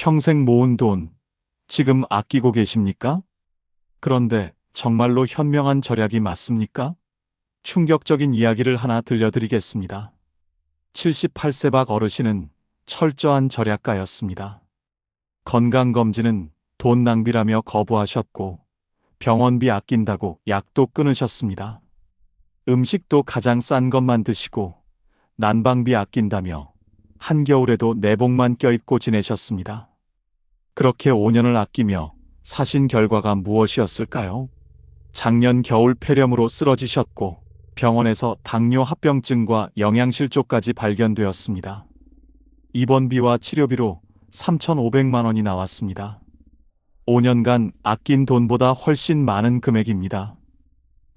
평생 모은 돈, 지금 아끼고 계십니까? 그런데 정말로 현명한 절약이 맞습니까? 충격적인 이야기를 하나 들려드리겠습니다. 78세 박 어르신은 철저한 절약가였습니다. 건강검진은 돈 낭비라며 거부하셨고 병원비 아낀다고 약도 끊으셨습니다. 음식도 가장 싼 것만 드시고 난방비 아낀다며 한겨울에도 내복만 껴입고 지내셨습니다. 그렇게 5년을 아끼며 사신 결과가 무엇이었을까요? 작년 겨울 폐렴으로 쓰러지셨고 병원에서 당뇨 합병증과 영양실조까지 발견되었습니다. 입원비와 치료비로 3,500만 원이 나왔습니다. 5년간 아낀 돈보다 훨씬 많은 금액입니다.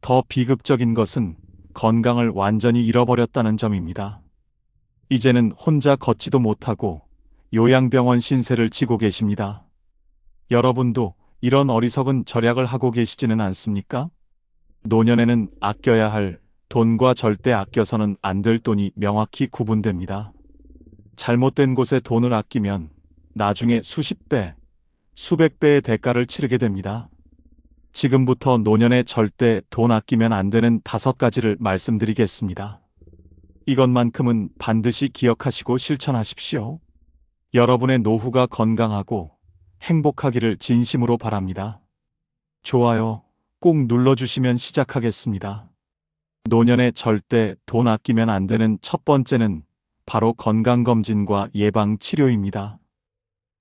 더 비극적인 것은 건강을 완전히 잃어버렸다는 점입니다. 이제는 혼자 걷지도 못하고 요양병원 신세를 지고 계십니다. 여러분도 이런 어리석은 절약을 하고 계시지는 않습니까? 노년에는 아껴야 할 돈과 절대 아껴서는 안 될 돈이 명확히 구분됩니다. 잘못된 곳에 돈을 아끼면 나중에 수십 배, 수백 배의 대가를 치르게 됩니다. 지금부터 노년에 절대 돈 아끼면 안 되는 5가지를 말씀드리겠습니다. 이것만큼은 반드시 기억하시고 실천하십시오. 여러분의 노후가 건강하고 행복하기를 진심으로 바랍니다. 좋아요 꾹 눌러주시면 시작하겠습니다. 노년에 절대 돈 아끼면 안 되는 첫 번째는 바로 건강검진과 예방치료입니다.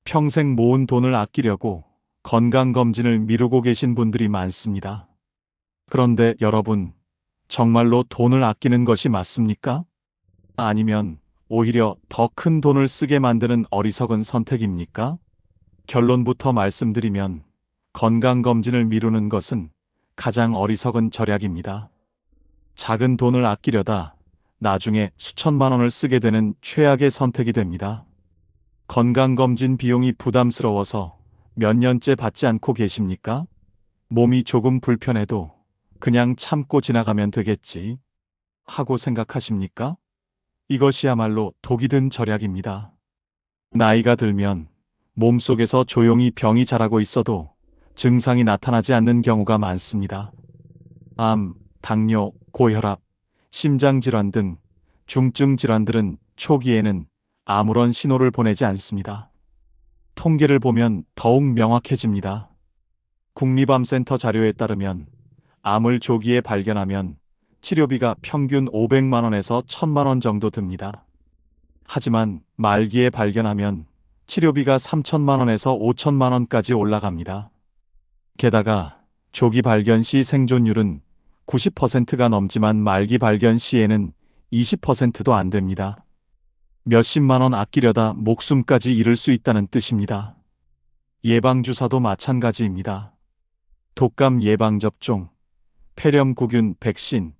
평생 모은 돈을 아끼려고 건강검진을 미루고 계신 분들이 많습니다. 그런데 여러분, 정말로 돈을 아끼는 것이 맞습니까? 아니면 오히려 더 큰 돈을 쓰게 만드는 어리석은 선택입니까? 결론부터 말씀드리면 건강검진을 미루는 것은 가장 어리석은 절약입니다. 작은 돈을 아끼려다 나중에 수천만 원을 쓰게 되는 최악의 선택이 됩니다. 건강검진 비용이 부담스러워서 몇 년째 받지 않고 계십니까? 몸이 조금 불편해도 그냥 참고 지나가면 되겠지 하고 생각하십니까? 이것이야말로 독이 든 절약입니다. 나이가 들면 몸속에서 조용히 병이 자라고 있어도 증상이 나타나지 않는 경우가 많습니다. 암, 당뇨, 고혈압, 심장질환 등 중증 질환들은 초기에는 아무런 신호를 보내지 않습니다. 통계를 보면 더욱 명확해집니다. 국립암센터 자료에 따르면 암을 조기에 발견하면 치료비가 평균 500만 원에서 1,000만 원 정도 듭니다. 하지만 말기에 발견하면 치료비가 3,000만 원에서 5,000만 원까지 올라갑니다. 게다가 조기 발견 시 생존율은 90%가 넘지만 말기 발견 시에는 20%도 안 됩니다. 몇십만 원 아끼려다 목숨까지 잃을 수 있다는 뜻입니다. 예방주사도 마찬가지입니다. 독감 예방접종, 폐렴구균 백신,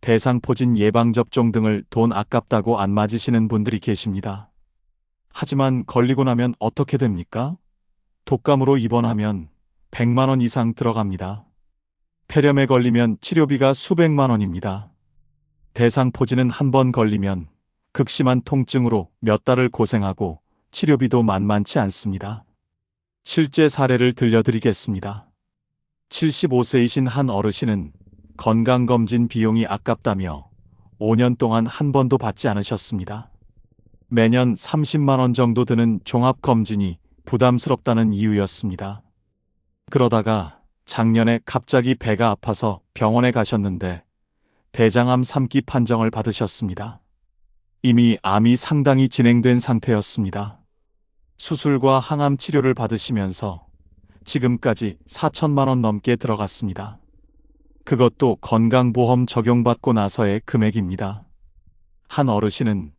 대상포진 예방접종 등을 돈 아깝다고 안 맞으시는 분들이 계십니다. 하지만 걸리고 나면 어떻게 됩니까? 독감으로 입원하면 100만 원 이상 들어갑니다. 폐렴에 걸리면 치료비가 수백만 원입니다. 대상포진은 한 번 걸리면 극심한 통증으로 몇 달을 고생하고 치료비도 만만치 않습니다. 실제 사례를 들려드리겠습니다. 75세이신 한 어르신은 건강검진 비용이 아깝다며 5년 동안 한 번도 받지 않으셨습니다. 매년 30만 원 정도 드는 종합검진이 부담스럽다는 이유였습니다. 그러다가 작년에 갑자기 배가 아파서 병원에 가셨는데 대장암 3기 판정을 받으셨습니다. 이미 암이 상당히 진행된 상태였습니다. 수술과 항암 치료를 받으시면서 지금까지 4천만 원 넘게 들어갔습니다. 그것도 건강보험 적용받고 나서의 금액입니다. 한 어르신은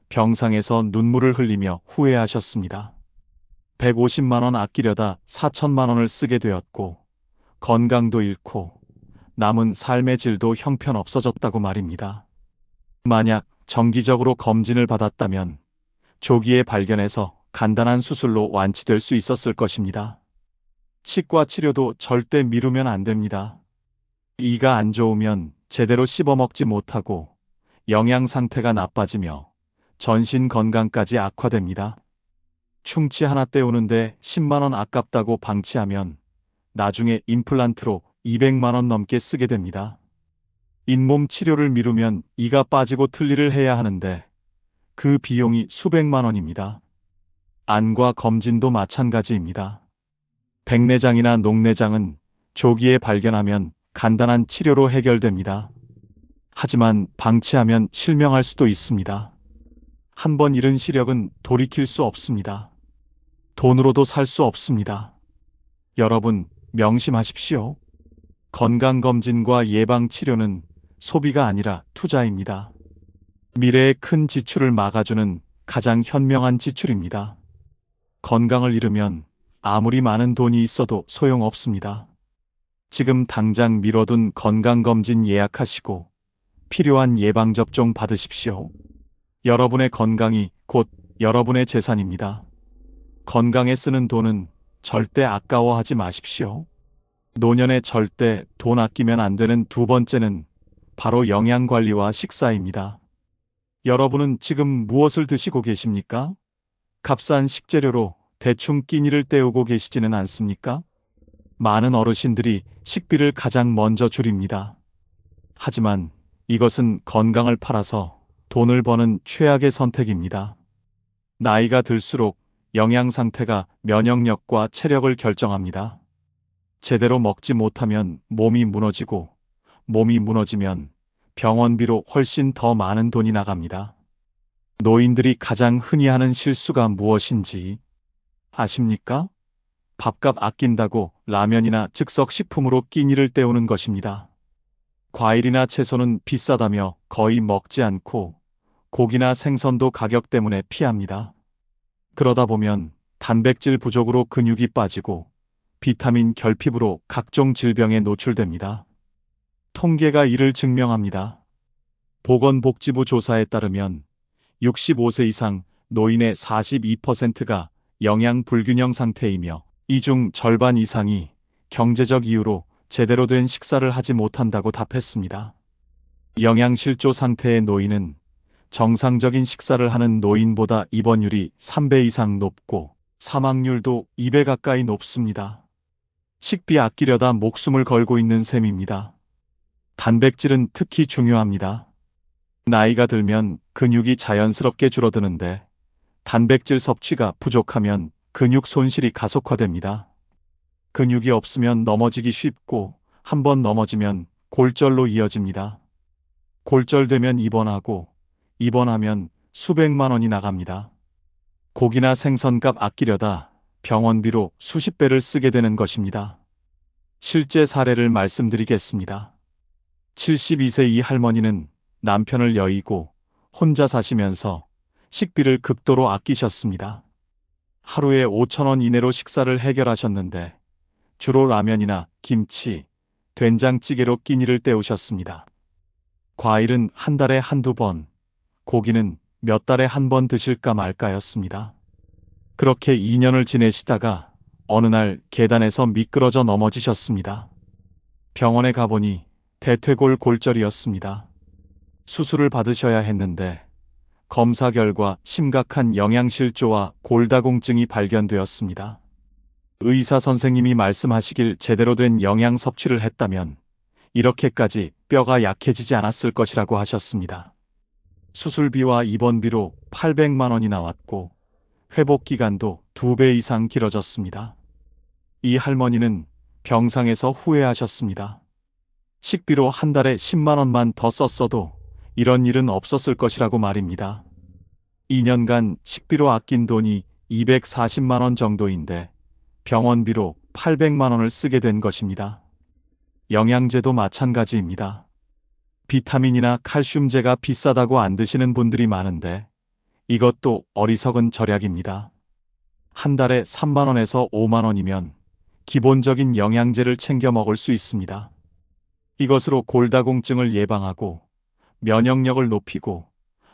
병상에서 눈물을 흘리며 후회하셨습니다. 150만 원 아끼려다 4천만 원을 쓰게 되었고 건강도 잃고 남은 삶의 질도 형편없어졌다고 말입니다. 만약 정기적으로 검진을 받았다면 조기에 발견해서 간단한 수술로 완치될 수 있었을 것입니다. 치과 치료도 절대 미루면 안 됩니다. 이가 안 좋으면 제대로 씹어먹지 못하고 영양 상태가 나빠지며 전신 건강까지 악화됩니다. 충치 하나 때우는데 10만 원 아깝다고 방치하면 나중에 임플란트로 200만 원 넘게 쓰게 됩니다. 잇몸 치료를 미루면 이가 빠지고 틀니를 해야 하는데 그 비용이 수백만 원입니다. 안과 검진도 마찬가지입니다. 백내장이나 녹내장은 조기에 발견하면 간단한 치료로 해결됩니다. 하지만 방치하면 실명할 수도 있습니다. 한 번 잃은 시력은 돌이킬 수 없습니다. 돈으로도 살 수 없습니다. 여러분, 명심하십시오. 건강검진과 예방치료는 소비가 아니라 투자입니다. 미래의 큰 지출을 막아주는 가장 현명한 지출입니다. 건강을 잃으면 아무리 많은 돈이 있어도 소용없습니다. 지금 당장 미뤄둔 건강검진 예약하시고 필요한 예방접종 받으십시오. 여러분의 건강이 곧 여러분의 재산입니다. 건강에 쓰는 돈은 절대 아까워하지 마십시오. 노년에 절대 돈 아끼면 안 되는 두 번째는 바로 영양관리와 식사입니다. 여러분은 지금 무엇을 드시고 계십니까? 값싼 식재료로 대충 끼니를 때우고 계시지는 않습니까? 많은 어르신들이 식비를 가장 먼저 줄입니다. 하지만 이것은 건강을 팔아서 돈을 버는 최악의 선택입니다. 나이가 들수록 영양 상태가 면역력과 체력을 결정합니다. 제대로 먹지 못하면 몸이 무너지고, 몸이 무너지면 병원비로 훨씬 더 많은 돈이 나갑니다. 노인들이 가장 흔히 하는 실수가 무엇인지 아십니까? 밥값 아낀다고 라면이나 즉석식품으로 끼니를 때우는 것입니다. 과일이나 채소는 비싸다며 거의 먹지 않고 고기나 생선도 가격 때문에 피합니다. 그러다 보면 단백질 부족으로 근육이 빠지고 비타민 결핍으로 각종 질병에 노출됩니다. 통계가 이를 증명합니다. 보건복지부 조사에 따르면 65세 이상 노인의 42%가 영양 불균형 상태이며 이 중 절반 이상이 경제적 이유로 제대로 된 식사를 하지 못한다고 답했습니다. 영양실조 상태의 노인은 정상적인 식사를 하는 노인보다 입원율이 3배 이상 높고 사망률도 2배 가까이 높습니다. 식비 아끼려다 목숨을 걸고 있는 셈입니다. 단백질은 특히 중요합니다. 나이가 들면 근육이 자연스럽게 줄어드는데 단백질 섭취가 부족하면 근육 손실이 가속화됩니다. 근육이 없으면 넘어지기 쉽고 한번 넘어지면 골절로 이어집니다. 골절되면 입원하고 입원하면 수백만 원이 나갑니다. 고기나 생선값 아끼려다 병원비로 수십 배를 쓰게 되는 것입니다. 실제 사례를 말씀드리겠습니다. 72세 이 할머니는 남편을 여의고 혼자 사시면서 식비를 극도로 아끼셨습니다. 하루에 5천 원 이내로 식사를 해결하셨는데 주로 라면이나 김치, 된장찌개로 끼니를 때우셨습니다. 과일은 한 달에 한두 번, 고기는 몇 달에 한 번 드실까 말까였습니다. 그렇게 2년을 지내시다가 어느 날 계단에서 미끄러져 넘어지셨습니다. 병원에 가보니 대퇴골 골절이었습니다. 수술을 받으셔야 했는데 검사 결과 심각한 영양실조와 골다공증이 발견되었습니다. 의사 선생님이 말씀하시길 제대로 된 영양 섭취를 했다면 이렇게까지 뼈가 약해지지 않았을 것이라고 하셨습니다. 수술비와 입원비로 800만 원이 나왔고 회복 기간도 2배 이상 길어졌습니다. 이 할머니는 병상에서 후회하셨습니다. 식비로 한 달에 10만 원만 더 썼어도 이런 일은 없었을 것이라고 말입니다. 2년간 식비로 아낀 돈이 240만 원 정도인데 병원비로 800만 원을 쓰게 된 것입니다. 영양제도 마찬가지입니다. 비타민이나 칼슘제가 비싸다고 안 드시는 분들이 많은데 이것도 어리석은 절약입니다. 한 달에 3만 원에서 5만 원이면 기본적인 영양제를 챙겨 먹을 수 있습니다. 이것으로 골다공증을 예방하고 면역력을 높이고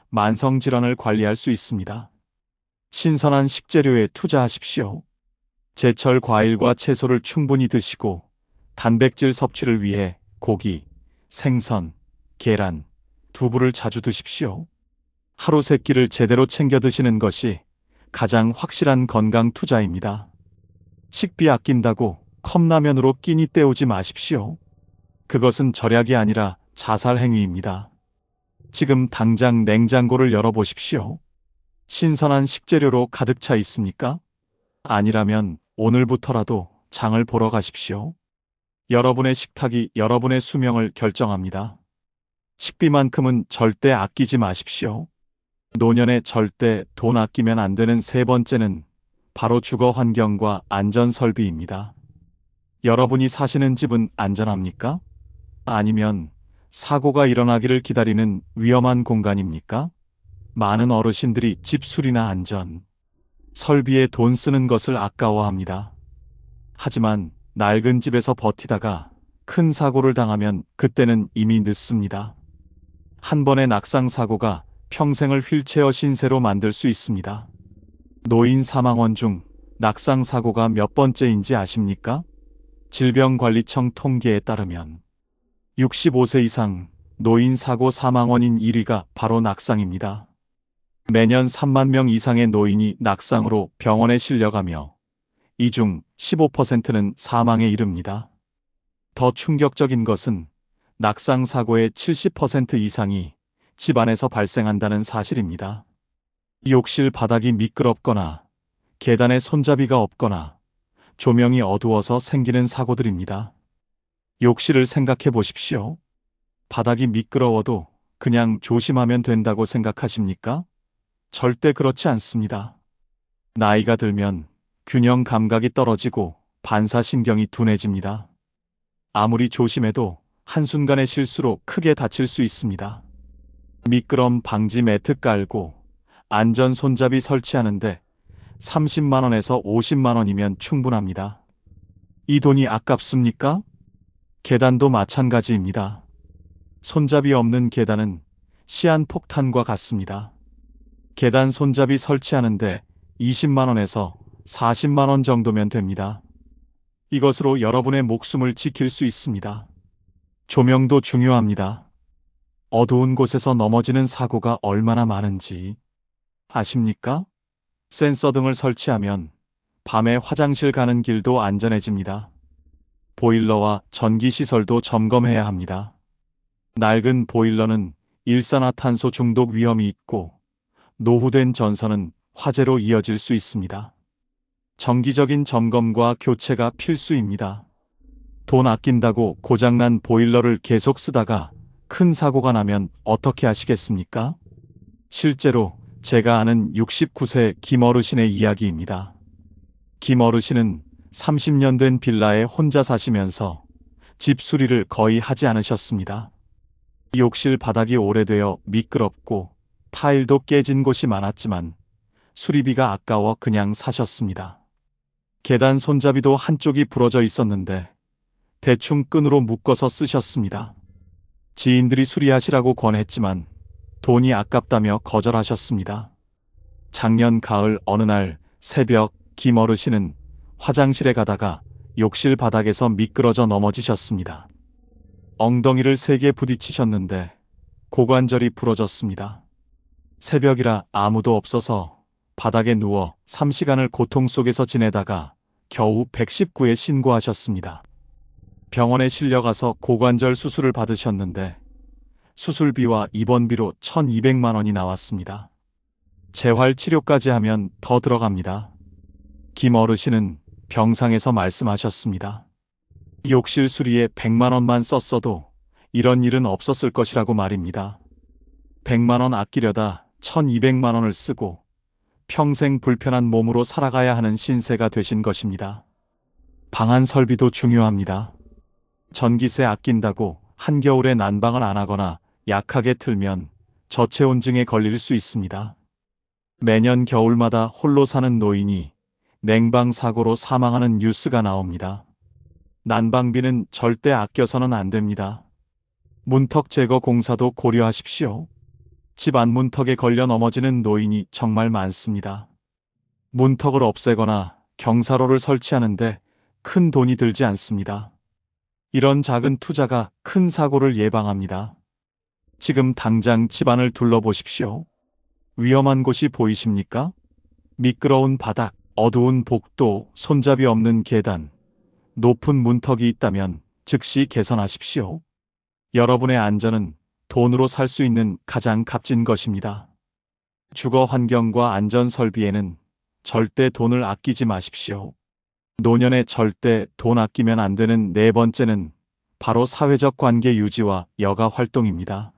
만성질환을 관리할 수 있습니다. 신선한 식재료에 투자하십시오. 제철 과일과 채소를 충분히 드시고 단백질 섭취를 위해 고기, 생선, 계란, 두부를 자주 드십시오. 하루 3끼를 제대로 챙겨 드시는 것이 가장 확실한 건강 투자입니다. 식비 아낀다고 컵라면으로 끼니 때우지 마십시오. 그것은 절약이 아니라 자살 행위입니다. 지금 당장 냉장고를 열어보십시오. 신선한 식재료로 가득 차 있습니까? 아니라면 오늘부터라도 장을 보러 가십시오. 여러분의 식탁이 여러분의 수명을 결정합니다. 식비만큼은 절대 아끼지 마십시오. 노년에 절대 돈 아끼면 안 되는 세 번째는 바로 주거 환경과 안전 설비입니다. 여러분이 사시는 집은 안전합니까? 아니면 사고가 일어나기를 기다리는 위험한 공간입니까? 많은 어르신들이 집 수리나 안전, 설비에 돈 쓰는 것을 아까워합니다. 하지만 낡은 집에서 버티다가 큰 사고를 당하면 그때는 이미 늦습니다. 한 번의 낙상 사고가 평생을 휠체어 신세로 만들 수 있습니다. 노인 사망원 중 낙상 사고가 몇 번째인지 아십니까? 질병관리청 통계에 따르면 65세 이상 노인 사고 사망원인 1위가 바로 낙상입니다. 매년 3만 명 이상의 노인이 낙상으로 병원에 실려가며 이 중 15%는 사망에 이릅니다. 더 충격적인 것은 낙상 사고의 70% 이상이 집안에서 발생한다는 사실입니다. 욕실 바닥이 미끄럽거나 계단에 손잡이가 없거나 조명이 어두워서 생기는 사고들입니다. 욕실을 생각해 보십시오. 바닥이 미끄러워도 그냥 조심하면 된다고 생각하십니까? 절대 그렇지 않습니다. 나이가 들면 균형 감각이 떨어지고 반사신경이 둔해집니다. 아무리 조심해도 한순간의 실수로 크게 다칠 수 있습니다. 미끄럼 방지 매트 깔고 안전 손잡이 설치하는데 30만 원에서 50만 원이면 충분합니다. 이 돈이 아깝습니까? 계단도 마찬가지입니다. 손잡이 없는 계단은 시한폭탄과 같습니다. 계단 손잡이 설치하는데 20만 원에서 40만 원 정도면 됩니다. 이것으로 여러분의 목숨을 지킬 수 있습니다. 조명도 중요합니다. 어두운 곳에서 넘어지는 사고가 얼마나 많은지 아십니까? 센서 등을 설치하면 밤에 화장실 가는 길도 안전해집니다. 보일러와 전기시설도 점검해야 합니다. 낡은 보일러는 일산화탄소 중독 위험이 있고 노후된 전선은 화재로 이어질 수 있습니다. 정기적인 점검과 교체가 필수입니다. 돈 아낀다고 고장난 보일러를 계속 쓰다가 큰 사고가 나면 어떻게 하시겠습니까? 실제로 제가 아는 69세 김어르신의 이야기입니다. 김어르신은 30년 된 빌라에 혼자 사시면서 집 수리를 거의 하지 않으셨습니다. 욕실 바닥이 오래되어 미끄럽고 타일도 깨진 곳이 많았지만 수리비가 아까워 그냥 사셨습니다. 계단 손잡이도 한쪽이 부러져 있었는데 대충 끈으로 묶어서 쓰셨습니다. 지인들이 수리하시라고 권했지만 돈이 아깝다며 거절하셨습니다. 작년 가을 어느 날 새벽 김어르신은 화장실에 가다가 욕실 바닥에서 미끄러져 넘어지셨습니다. 엉덩이를 세게 부딪히셨는데 고관절이 부러졌습니다. 새벽이라 아무도 없어서 바닥에 누워 3시간을 고통 속에서 지내다가 겨우 119에 신고하셨습니다. 병원에 실려가서 고관절 수술을 받으셨는데 수술비와 입원비로 1,200만 원이 나왔습니다. 재활 치료까지 하면 더 들어갑니다. 김 어르신은 병상에서 말씀하셨습니다. 욕실 수리에 100만 원만 썼어도 이런 일은 없었을 것이라고 말입니다. 100만 원 아끼려다 1,200만 원을 쓰고 평생 불편한 몸으로 살아가야 하는 신세가 되신 것입니다. 방안 설비도 중요합니다. 전기세 아낀다고 한겨울에 난방을 안 하거나 약하게 틀면 저체온증에 걸릴 수 있습니다. 매년 겨울마다 홀로 사는 노인이 냉방 사고로 사망하는 뉴스가 나옵니다. 난방비는 절대 아껴서는 안 됩니다. 문턱 제거 공사도 고려하십시오. 집 안문턱에 걸려 넘어지는 노인이 정말 많습니다. 문턱을 없애거나 경사로를 설치하는데 큰 돈이 들지 않습니다. 이런 작은 투자가 큰 사고를 예방합니다. 지금 당장 집안을 둘러보십시오. 위험한 곳이 보이십니까? 미끄러운 바닥, 어두운 복도, 손잡이 없는 계단, 높은 문턱이 있다면 즉시 개선하십시오. 여러분의 안전은 돈으로 살 수 있는 가장 값진 것입니다. 주거 환경과 안전 설비에는 절대 돈을 아끼지 마십시오. 노년에 절대 돈 아끼면 안 되는 네 번째는 바로 사회적 관계 유지와 여가 활동입니다.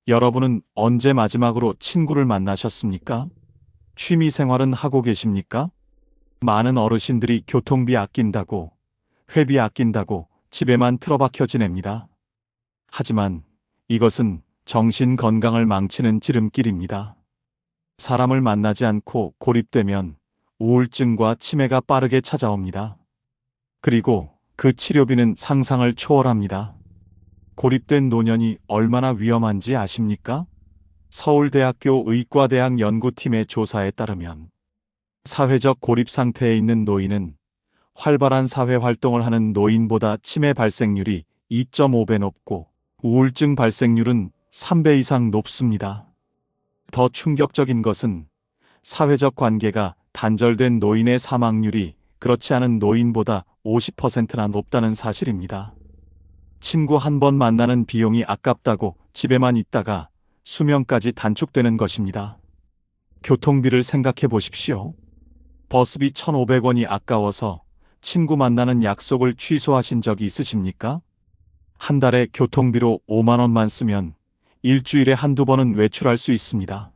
여러분은 언제 마지막으로 친구를 만나셨습니까? 취미 생활은 하고 계십니까? 많은 어르신들이 교통비 아낀다고, 회비 아낀다고 집에만 틀어박혀 지냅니다. 하지만 이것은 정신 건강을 망치는 지름길입니다. 사람을 만나지 않고 고립되면 우울증과 치매가 빠르게 찾아옵니다. 그리고 그 치료비는 상상을 초월합니다. 고립된 노년이 얼마나 위험한지 아십니까? 서울대학교 의과대학 연구팀의 조사에 따르면 사회적 고립 상태에 있는 노인은 활발한 사회 활동을 하는 노인보다 치매 발생률이 2.5배 높고 우울증 발생률은 3배 이상 높습니다. 더 충격적인 것은 사회적 관계가 단절된 노인의 사망률이 그렇지 않은 노인보다 50%나 높다는 사실입니다. 친구 한 번 만나는 비용이 아깝다고 집에만 있다가 수명까지 단축되는 것입니다. 교통비를 생각해 보십시오. 버스비 1,500원이 아까워서 친구 만나는 약속을 취소하신 적이 있으십니까? 한 달에 교통비로 5만 원만 쓰면 일주일에 한두 번은 외출할 수 있습니다.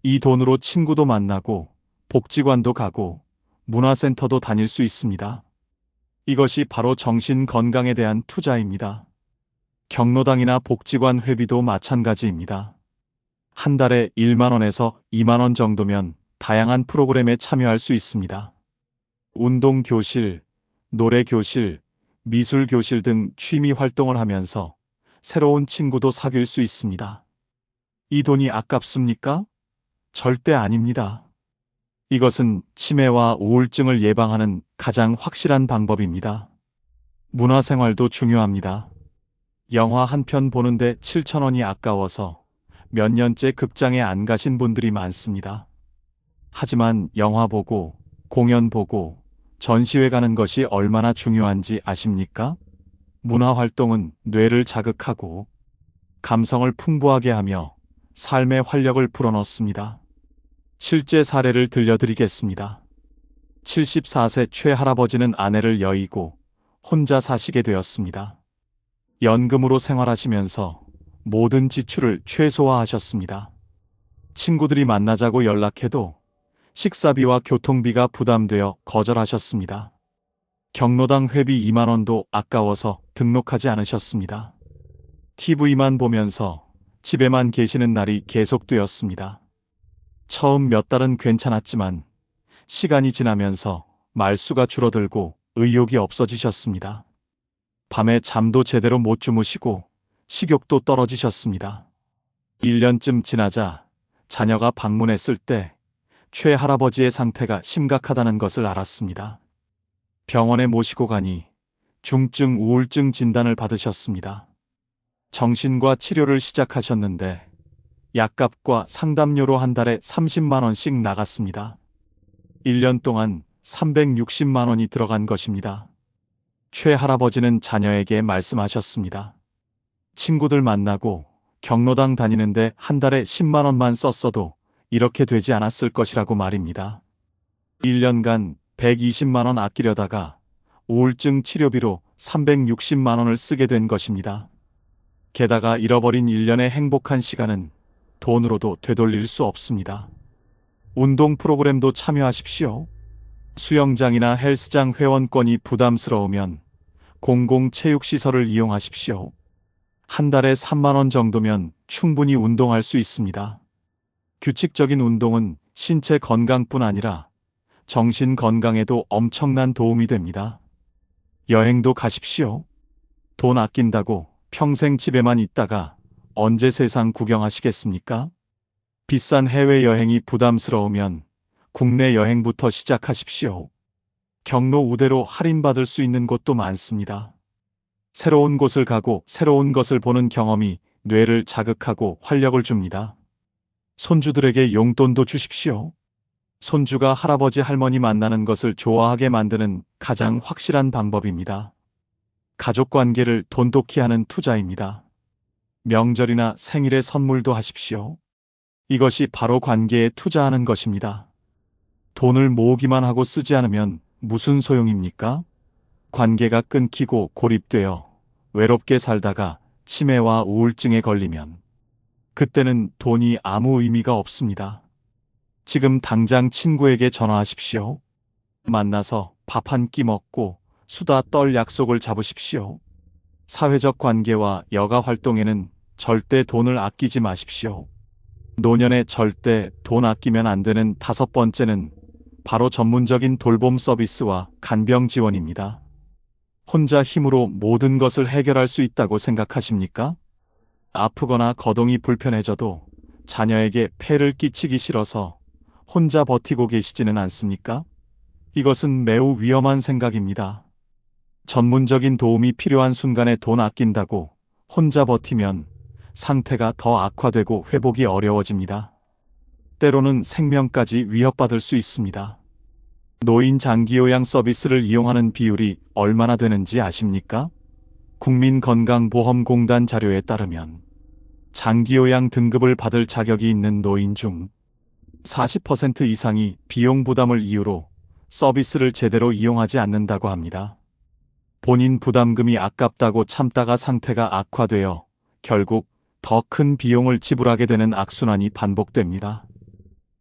이 돈으로 친구도 만나고 복지관도 가고 문화센터도 다닐 수 있습니다. 이것이 바로 정신 건강에 대한 투자입니다. 경로당이나 복지관 회비도 마찬가지입니다. 한 달에 1만 원에서 2만 원 정도면 다양한 프로그램에 참여할 수 있습니다. 운동교실, 노래교실, 미술교실 등 취미 활동을 하면서 새로운 친구도 사귈 수 있습니다. 이 돈이 아깝습니까? 절대 아닙니다. 이것은 치매와 우울증을 예방하는 가장 확실한 방법입니다. 문화생활도 중요합니다. 영화 한 편 보는데 7,000원이 아까워서 몇 년째 극장에 안 가신 분들이 많습니다. 하지만 영화 보고, 공연 보고, 전시회 가는 것이 얼마나 중요한지 아십니까? 문화활동은 뇌를 자극하고 감성을 풍부하게 하며 삶의 활력을 불어넣습니다. 실제 사례를 들려드리겠습니다. 74세 최할아버지는 아내를 여의고 혼자 사시게 되었습니다. 연금으로 생활하시면서 모든 지출을 최소화하셨습니다. 친구들이 만나자고 연락해도 식사비와 교통비가 부담되어 거절하셨습니다. 경로당 회비 2만 원도 아까워서 등록하지 않으셨습니다. TV만 보면서 집에만 계시는 날이 계속되었습니다. 처음 몇 달은 괜찮았지만 시간이 지나면서 말수가 줄어들고 의욕이 없어지셨습니다. 밤에 잠도 제대로 못 주무시고 식욕도 떨어지셨습니다. 1년쯤 지나자 자녀가 방문했을 때 최 할아버지의 상태가 심각하다는 것을 알았습니다. 병원에 모시고 가니 중증 우울증 진단을 받으셨습니다. 정신과 치료를 시작하셨는데 약값과 상담료로 한 달에 30만 원씩 나갔습니다. 1년 동안 360만 원이 들어간 것입니다. 최 할아버지는 자녀에게 말씀하셨습니다. 친구들 만나고 경로당 다니는데 한 달에 10만 원만 썼어도 이렇게 되지 않았을 것이라고 말입니다. 1년간 120만 원 아끼려다가 우울증 치료비로 360만 원을 쓰게 된 것입니다. 게다가 잃어버린 1년의 행복한 시간은 돈으로도 되돌릴 수 없습니다. 운동 프로그램도 참여하십시오. 수영장이나 헬스장 회원권이 부담스러우면 공공체육시설을 이용하십시오. 한 달에 3만 원 정도면 충분히 운동할 수 있습니다. 규칙적인 운동은 신체 건강뿐 아니라 정신 건강에도 엄청난 도움이 됩니다. 여행도 가십시오. 돈 아낀다고 평생 집에만 있다가 언제 세상 구경하시겠습니까? 비싼 해외여행이 부담스러우면 국내 여행부터 시작하십시오. 경로 우대로 할인받을 수 있는 곳도 많습니다. 새로운 곳을 가고 새로운 것을 보는 경험이 뇌를 자극하고 활력을 줍니다. 손주들에게 용돈도 주십시오. 손주가 할아버지 할머니 만나는 것을 좋아하게 만드는 가장 확실한 방법입니다. 가족 관계를 돈독히 하는 투자입니다. 명절이나 생일에 선물도 하십시오. 이것이 바로 관계에 투자하는 것입니다. 돈을 모으기만 하고 쓰지 않으면 무슨 소용입니까? 관계가 끊기고 고립되어 외롭게 살다가 치매와 우울증에 걸리면 그때는 돈이 아무 의미가 없습니다. 지금 당장 친구에게 전화하십시오. 만나서 밥 한 끼 먹고 수다 떨 약속을 잡으십시오. 사회적 관계와 여가 활동에는 절대 돈을 아끼지 마십시오. 노년에 절대 돈 아끼면 안 되는 5번째는 바로 전문적인 돌봄 서비스와 간병 지원입니다. 혼자 힘으로 모든 것을 해결할 수 있다고 생각하십니까? 아프거나 거동이 불편해져도 자녀에게 폐를 끼치기 싫어서 혼자 버티고 계시지는 않습니까? 이것은 매우 위험한 생각입니다. 전문적인 도움이 필요한 순간에 돈 아낀다고 혼자 버티면 상태가 더 악화되고 회복이 어려워집니다. 때로는 생명까지 위협받을 수 있습니다. 노인 장기요양 서비스를 이용하는 비율이 얼마나 되는지 아십니까? 국민건강보험공단 자료에 따르면 장기요양 등급을 받을 자격이 있는 노인 중 40% 이상이 비용 부담을 이유로 서비스를 제대로 이용하지 않는다고 합니다. 본인 부담금이 아깝다고 참다가 상태가 악화되어 결국 더 큰 비용을 지불하게 되는 악순환이 반복됩니다.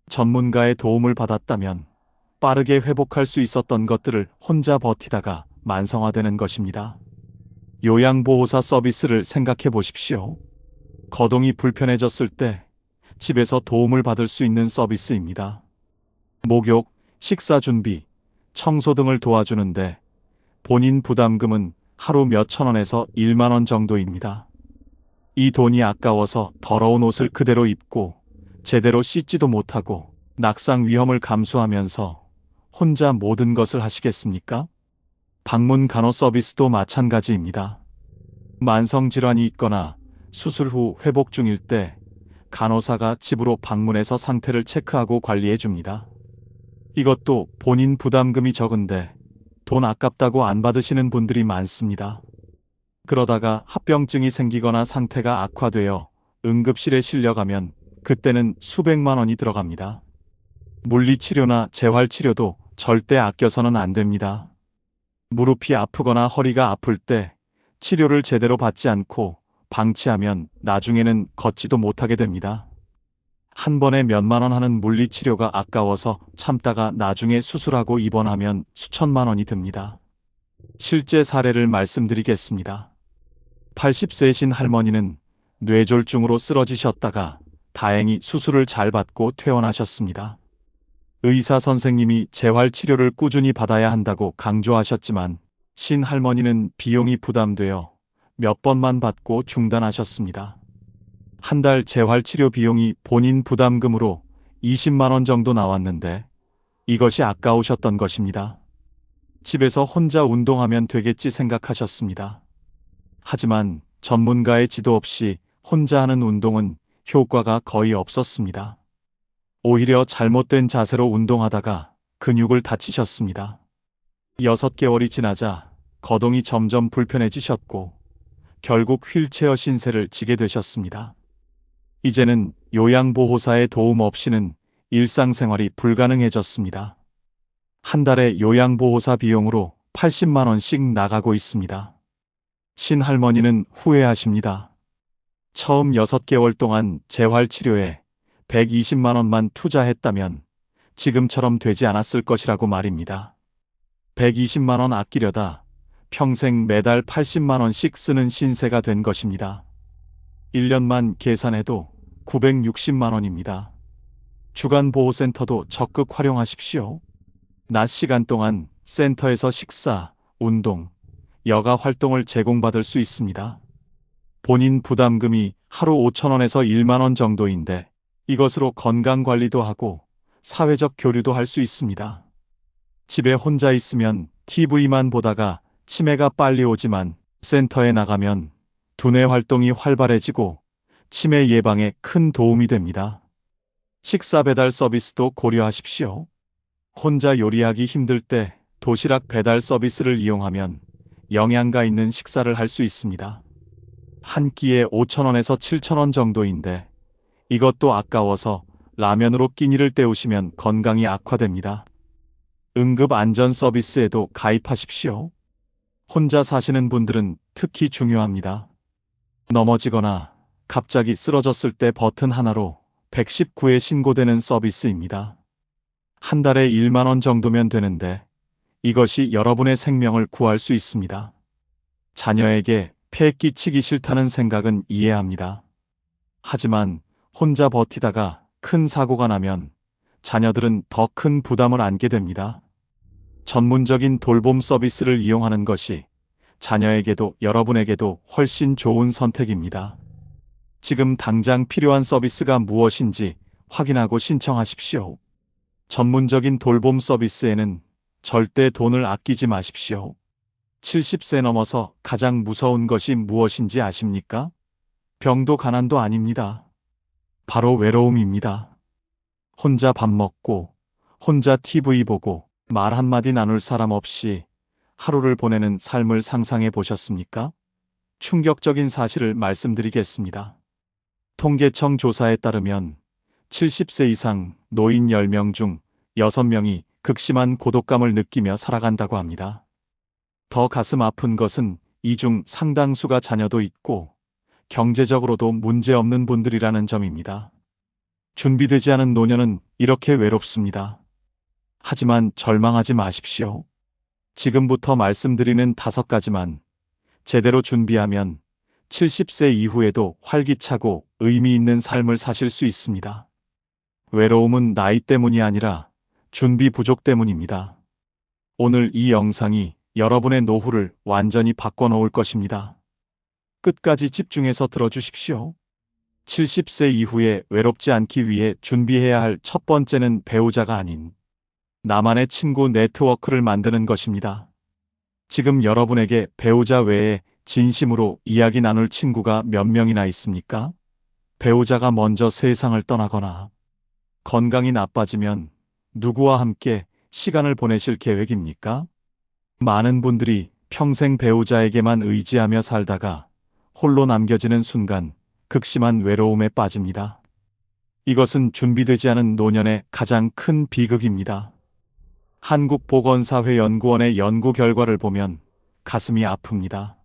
전문가의 도움을 받았다면 빠르게 회복할 수 있었던 것들을 혼자 버티다가 만성화되는 것입니다. 요양보호사 서비스를 생각해 보십시오. 거동이 불편해졌을 때 집에서 도움을 받을 수 있는 서비스입니다. 목욕, 식사 준비, 청소 등을 도와주는데 본인 부담금은 하루 몇천 원에서 1만 원 정도입니다. 이 돈이 아까워서 더러운 옷을 그대로 입고 제대로 씻지도 못하고 낙상 위험을 감수하면서 혼자 모든 것을 하시겠습니까? 방문 간호 서비스도 마찬가지입니다. 만성질환이 있거나 수술 후 회복 중일 때 간호사가 집으로 방문해서 상태를 체크하고 관리해 줍니다. 이것도 본인 부담금이 적은데 돈 아깝다고 안 받으시는 분들이 많습니다. 그러다가 합병증이 생기거나 상태가 악화되어 응급실에 실려가면 그때는 수백만 원이 들어갑니다. 물리치료나 재활치료도 절대 아껴서는 안 됩니다. 무릎이 아프거나 허리가 아플 때 치료를 제대로 받지 않고 방치하면 나중에는 걷지도 못하게 됩니다. 한 번에 몇만 원 하는 물리치료가 아까워서 참다가 나중에 수술하고 입원하면 수천만 원이 듭니다. 실제 사례를 말씀드리겠습니다. 80세이신 할머니는 뇌졸중으로 쓰러지셨다가 다행히 수술을 잘 받고 퇴원하셨습니다. 의사 선생님이 재활치료를 꾸준히 받아야 한다고 강조하셨지만 신할머니는 비용이 부담되어 몇 번만 받고 중단하셨습니다. 한 달 재활치료 비용이 본인 부담금으로 20만 원 정도 나왔는데 이것이 아까우셨던 것입니다. 집에서 혼자 운동하면 되겠지 생각하셨습니다. 하지만 전문가의 지도 없이 혼자 하는 운동은 효과가 거의 없었습니다. 오히려 잘못된 자세로 운동하다가 근육을 다치셨습니다. 6개월이 지나자 거동이 점점 불편해지셨고 결국 휠체어 신세를 지게 되셨습니다. 이제는 요양보호사의 도움 없이는 일상생활이 불가능해졌습니다. 한 달에 요양보호사 비용으로 80만 원씩 나가고 있습니다. 신할머니는 후회하십니다. 처음 6개월 동안 재활치료에 120만 원만 투자했다면 지금처럼 되지 않았을 것이라고 말입니다. 120만 원 아끼려다 평생 매달 80만 원씩 쓰는 신세가 된 것입니다. 1년만 계산해도 960만 원입니다. 주간보호센터도 적극 활용하십시오. 낮 시간 동안 센터에서 식사, 운동, 여가 활동을 제공받을 수 있습니다. 본인 부담금이 하루 5천 원에서 1만 원 정도인데 이것으로 건강관리도 하고 사회적 교류도 할 수 있습니다. 집에 혼자 있으면 TV만 보다가 치매가 빨리 오지만 센터에 나가면 두뇌 활동이 활발해지고 치매 예방에 큰 도움이 됩니다. 식사 배달 서비스도 고려하십시오. 혼자 요리하기 힘들 때 도시락 배달 서비스를 이용하면 영양가 있는 식사를 할 수 있습니다. 한 끼에 5,000원에서 7,000원 정도인데 이것도 아까워서 라면으로 끼니를 때우시면 건강이 악화됩니다. 응급 안전 서비스에도 가입하십시오. 혼자 사시는 분들은 특히 중요합니다. 넘어지거나 갑자기 쓰러졌을 때 버튼 하나로 119에 신고되는 서비스입니다. 한 달에 1만 원 정도면 되는데 이것이 여러분의 생명을 구할 수 있습니다. 자녀에게 폐 끼치기 싫다는 생각은 이해합니다. 하지만 혼자 버티다가 큰 사고가 나면 자녀들은 더 큰 부담을 안게 됩니다. 전문적인 돌봄 서비스를 이용하는 것이 자녀에게도 여러분에게도 훨씬 좋은 선택입니다. 지금 당장 필요한 서비스가 무엇인지 확인하고 신청하십시오. 전문적인 돌봄 서비스에는 절대 돈을 아끼지 마십시오. 70세 넘어서 가장 무서운 것이 무엇인지 아십니까? 병도 가난도 아닙니다. 바로 외로움입니다. 혼자 밥 먹고, 혼자 TV 보고, 말 한마디 나눌 사람 없이 하루를 보내는 삶을 상상해 보셨습니까? 충격적인 사실을 말씀드리겠습니다. 통계청 조사에 따르면 70세 이상 노인 10명 중 6명이 극심한 고독감을 느끼며 살아간다고 합니다. 더 가슴 아픈 것은 이 중 상당수가 자녀도 있고 경제적으로도 문제없는 분들이라는 점입니다. 준비되지 않은 노년은 이렇게 외롭습니다. 하지만 절망하지 마십시오. 지금부터 말씀드리는 5가지만 제대로 준비하면 70세 이후에도 활기차고 의미 있는 삶을 사실 수 있습니다. 외로움은 나이 때문이 아니라 준비 부족 때문입니다. 오늘 이 영상이 여러분의 노후를 완전히 바꿔놓을 것입니다. 끝까지 집중해서 들어주십시오. 70세 이후에 외롭지 않기 위해 준비해야 할 첫 번째는 배우자가 아닌 나만의 친구 네트워크를 만드는 것입니다. 지금 여러분에게 배우자 외에 진심으로 이야기 나눌 친구가 몇 명이나 있습니까? 배우자가 먼저 세상을 떠나거나 건강이 나빠지면 누구와 함께 시간을 보내실 계획입니까? 많은 분들이 평생 배우자에게만 의지하며 살다가 홀로 남겨지는 순간 극심한 외로움에 빠집니다. 이것은 준비되지 않은 노년의 가장 큰 비극입니다. 한국보건사회연구원의 연구 결과를 보면 가슴이 아픕니다.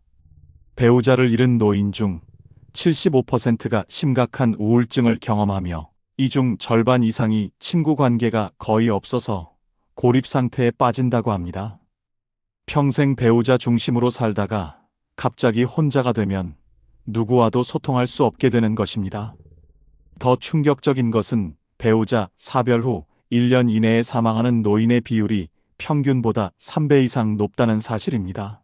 배우자를 잃은 노인 중 75%가 심각한 우울증을 경험하며 이 중 절반 이상이 친구 관계가 거의 없어서 고립 상태에 빠진다고 합니다. 평생 배우자 중심으로 살다가 갑자기 혼자가 되면 누구와도 소통할 수 없게 되는 것입니다. 더 충격적인 것은 배우자 사별 후 1년 이내에 사망하는 노인의 비율이 평균보다 3배 이상 높다는 사실입니다.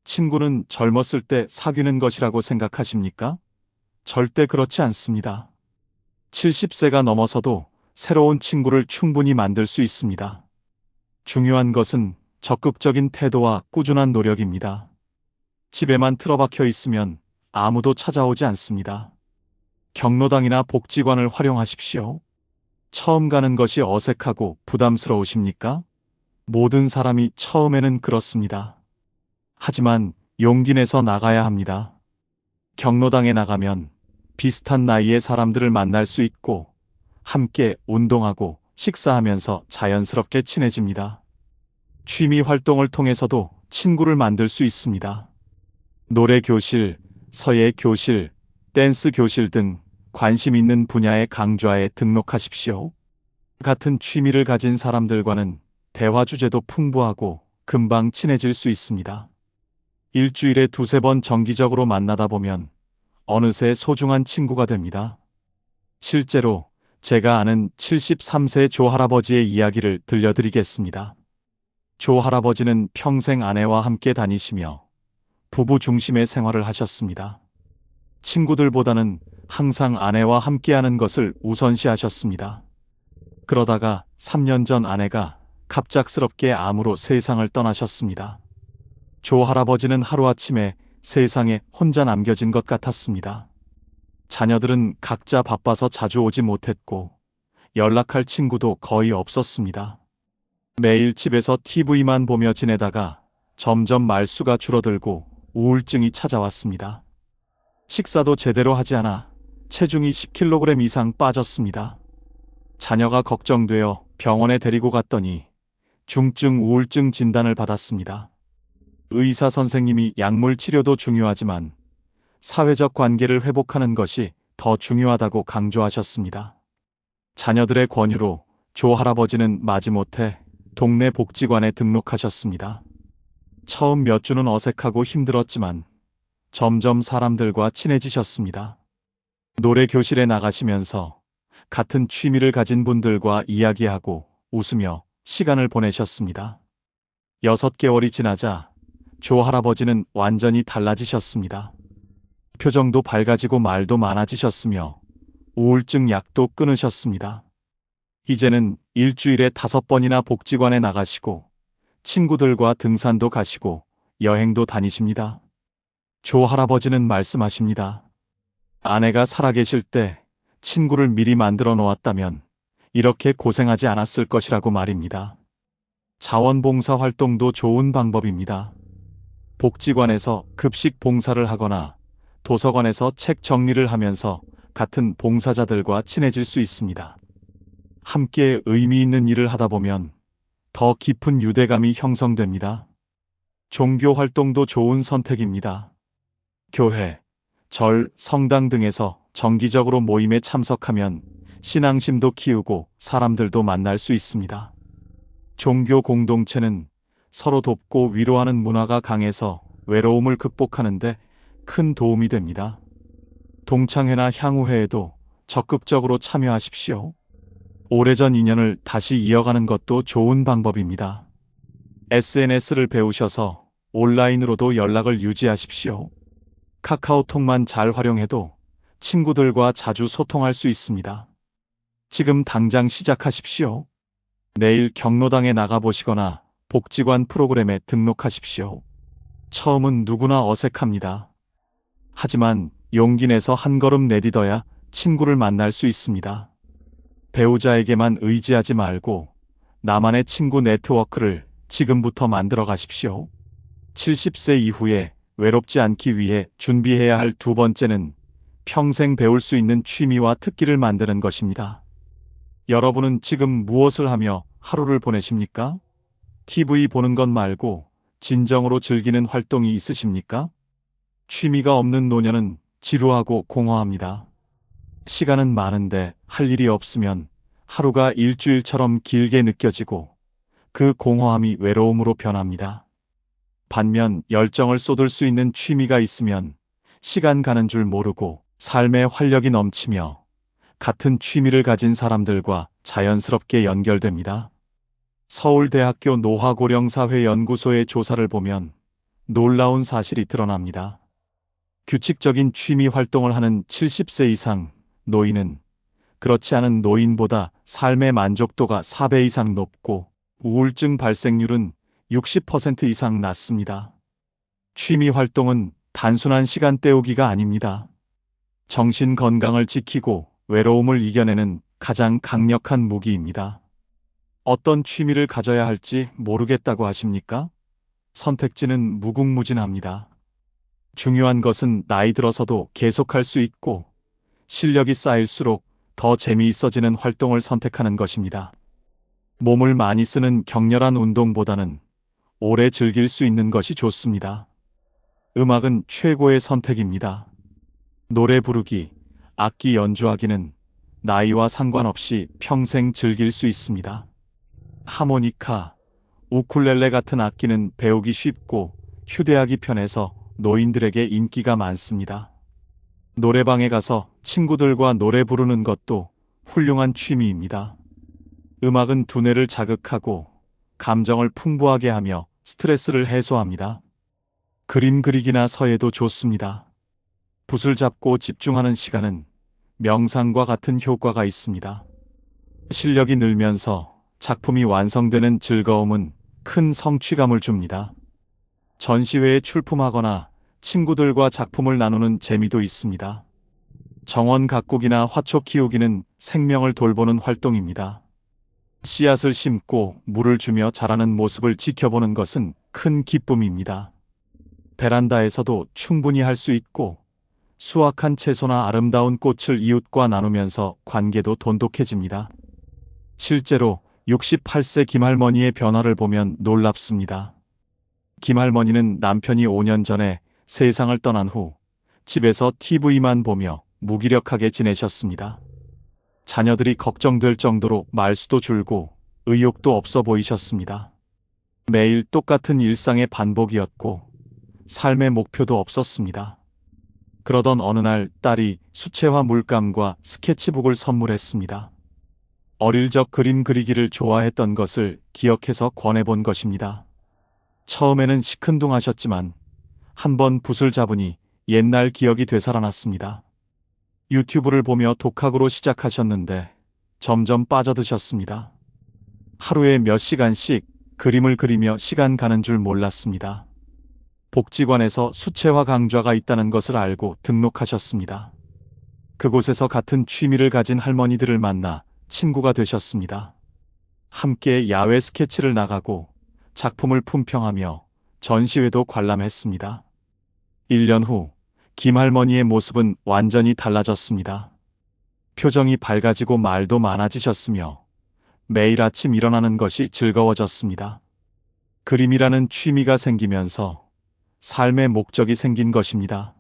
친구는 젊었을 때 사귀는 것이라고 생각하십니까? 절대 그렇지 않습니다. 70세가 넘어서도 새로운 친구를 충분히 만들 수 있습니다. 중요한 것은 적극적인 태도와 꾸준한 노력입니다. 집에만 틀어박혀 있으면 아무도 찾아오지 않습니다. 경로당이나 복지관을 활용하십시오. 처음 가는 것이 어색하고 부담스러우십니까? 모든 사람이 처음에는 그렇습니다. 하지만 용기 내서 나가야 합니다. 경로당에 나가면 비슷한 나이의 사람들을 만날 수 있고 함께 운동하고 식사하면서 자연스럽게 친해집니다. 취미 활동을 통해서도 친구를 만들 수 있습니다. 노래 교실, 서예 교실, 댄스 교실 등 관심 있는 분야의 강좌에 등록하십시오. 같은 취미를 가진 사람들과는 대화 주제도 풍부하고 금방 친해질 수 있습니다. 일주일에 2~3번 정기적으로 만나다 보면 어느새 소중한 친구가 됩니다. 실제로 제가 아는 73세 조 할아버지의 이야기를 들려드리겠습니다. 조 할아버지는 평생 아내와 함께 다니시며 부부 중심의 생활을 하셨습니다. 친구들보다는 항상 아내와 함께하는 것을 우선시하셨습니다. 그러다가 3년 전 아내가 갑작스럽게 암으로 세상을 떠나셨습니다. 조 할아버지는 하루아침에 세상에 혼자 남겨진 것 같았습니다. 자녀들은 각자 바빠서 자주 오지 못했고 연락할 친구도 거의 없었습니다. 매일 집에서 TV만 보며 지내다가 점점 말수가 줄어들고 우울증이 찾아왔습니다. 식사도 제대로 하지 않아 체중이 10kg 이상 빠졌습니다. 자녀가 걱정되어 병원에 데리고 갔더니 중증 우울증 진단을 받았습니다. 의사 선생님이 약물 치료도 중요하지만 사회적 관계를 회복하는 것이 더 중요하다고 강조하셨습니다. 자녀들의 권유로 조 할아버지는 마지못해 동네 복지관에 등록하셨습니다. 처음 몇 주는 어색하고 힘들었지만 점점 사람들과 친해지셨습니다. 노래 교실에 나가시면서 같은 취미를 가진 분들과 이야기하고 웃으며 시간을 보내셨습니다. 6개월이 지나자 조 할아버지는 완전히 달라지셨습니다. 표정도 밝아지고 말도 많아지셨으며 우울증 약도 끊으셨습니다. 이제는 일주일에 5번이나 복지관에 나가시고 친구들과 등산도 가시고 여행도 다니십니다. 조 할아버지는 말씀하십니다. 아내가 살아계실 때 친구를 미리 만들어 놓았다면 이렇게 고생하지 않았을 것이라고 말입니다. 자원봉사 활동도 좋은 방법입니다. 복지관에서 급식 봉사를 하거나 도서관에서 책 정리를 하면서 같은 봉사자들과 친해질 수 있습니다. 함께 의미 있는 일을 하다 보면 더 깊은 유대감이 형성됩니다. 종교 활동도 좋은 선택입니다. 교회, 절, 성당 등에서 정기적으로 모임에 참석하면 신앙심도 키우고 사람들도 만날 수 있습니다. 종교 공동체는 서로 돕고 위로하는 문화가 강해서 외로움을 극복하는 데 큰 도움이 됩니다. 동창회나 향후회에도 적극적으로 참여하십시오. 오래전 인연을 다시 이어가는 것도 좋은 방법입니다. SNS를 배우셔서 온라인으로도 연락을 유지하십시오. 카카오톡만 잘 활용해도 친구들과 자주 소통할 수 있습니다. 지금 당장 시작하십시오. 내일 경로당에 나가보시거나 복지관 프로그램에 등록하십시오. 처음은 누구나 어색합니다. 하지만 용기 내서 한 걸음 내딛어야 친구를 만날 수 있습니다. 배우자에게만 의지하지 말고 나만의 친구 네트워크를 지금부터 만들어 가십시오. 70세 이후에 외롭지 않기 위해 준비해야 할 두 번째는 평생 배울 수 있는 취미와 특기를 만드는 것입니다. 여러분은 지금 무엇을 하며 하루를 보내십니까? TV 보는 것 말고 진정으로 즐기는 활동이 있으십니까? 취미가 없는 노년은 지루하고 공허합니다. 시간은 많은데 할 일이 없으면 하루가 일주일처럼 길게 느껴지고 그 공허함이 외로움으로 변합니다. 반면 열정을 쏟을 수 있는 취미가 있으면 시간 가는 줄 모르고 삶에 활력이 넘치며 같은 취미를 가진 사람들과 자연스럽게 연결됩니다. 서울대학교 노화고령사회연구소의 조사를 보면 놀라운 사실이 드러납니다. 규칙적인 취미 활동을 하는 70세 이상 노인은 그렇지 않은 노인보다 삶의 만족도가 4배 이상 높고 우울증 발생률은 60% 이상 낮습니다. 취미 활동은 단순한 시간 때우기가 아닙니다. 정신 건강을 지키고 외로움을 이겨내는 가장 강력한 무기입니다. 어떤 취미를 가져야 할지 모르겠다고 하십니까? 선택지는 무궁무진합니다. 중요한 것은 나이 들어서도 계속할 수 있고 실력이 쌓일수록 더 재미있어지는 활동을 선택하는 것입니다. 몸을 많이 쓰는 격렬한 운동보다는 오래 즐길 수 있는 것이 좋습니다. 음악은 최고의 선택입니다. 노래 부르기, 악기 연주하기는 나이와 상관없이 평생 즐길 수 있습니다. 하모니카, 우쿨렐레 같은 악기는 배우기 쉽고 휴대하기 편해서 노인들에게 인기가 많습니다. 노래방에 가서 친구들과 노래 부르는 것도 훌륭한 취미입니다. 음악은 두뇌를 자극하고 감정을 풍부하게 하며 스트레스를 해소합니다. 그림 그리기나 서예도 좋습니다. 붓을 잡고 집중하는 시간은 명상과 같은 효과가 있습니다. 실력이 늘면서 작품이 완성되는 즐거움은 큰 성취감을 줍니다. 전시회에 출품하거나 친구들과 작품을 나누는 재미도 있습니다. 정원 가꾸기나 화초 키우기는 생명을 돌보는 활동입니다. 씨앗을 심고 물을 주며 자라는 모습을 지켜보는 것은 큰 기쁨입니다. 베란다에서도 충분히 할 수 있고 수확한 채소나 아름다운 꽃을 이웃과 나누면서 관계도 돈독해집니다. 실제로 68세 김할머니의 변화를 보면 놀랍습니다. 김할머니는 남편이 5년 전에 세상을 떠난 후 집에서 TV만 보며 무기력하게 지내셨습니다. 자녀들이 걱정될 정도로 말수도 줄고 의욕도 없어 보이셨습니다. 매일 똑같은 일상의 반복이었고 삶의 목표도 없었습니다. 그러던 어느 날 딸이 수채화 물감과 스케치북을 선물했습니다. 어릴 적 그림 그리기를 좋아했던 것을 기억해서 권해본 것입니다. 처음에는 시큰둥하셨지만 한번 붓을 잡으니 옛날 기억이 되살아났습니다. 유튜브를 보며 독학으로 시작하셨는데 점점 빠져드셨습니다. 하루에 몇 시간씩 그림을 그리며 시간 가는 줄 몰랐습니다. 복지관에서 수채화 강좌가 있다는 것을 알고 등록하셨습니다. 그곳에서 같은 취미를 가진 할머니들을 만나 친구가 되셨습니다. 함께 야외 스케치를 나가고 작품을 품평하며 전시회도 관람했습니다. 1년 후 김할머니의 모습은 완전히 달라졌습니다. 표정이 밝아지고 말도 많아지셨으며 매일 아침 일어나는 것이 즐거워졌습니다. 그림이라는 취미가 생기면서 삶의 목적이 생긴 것입니다.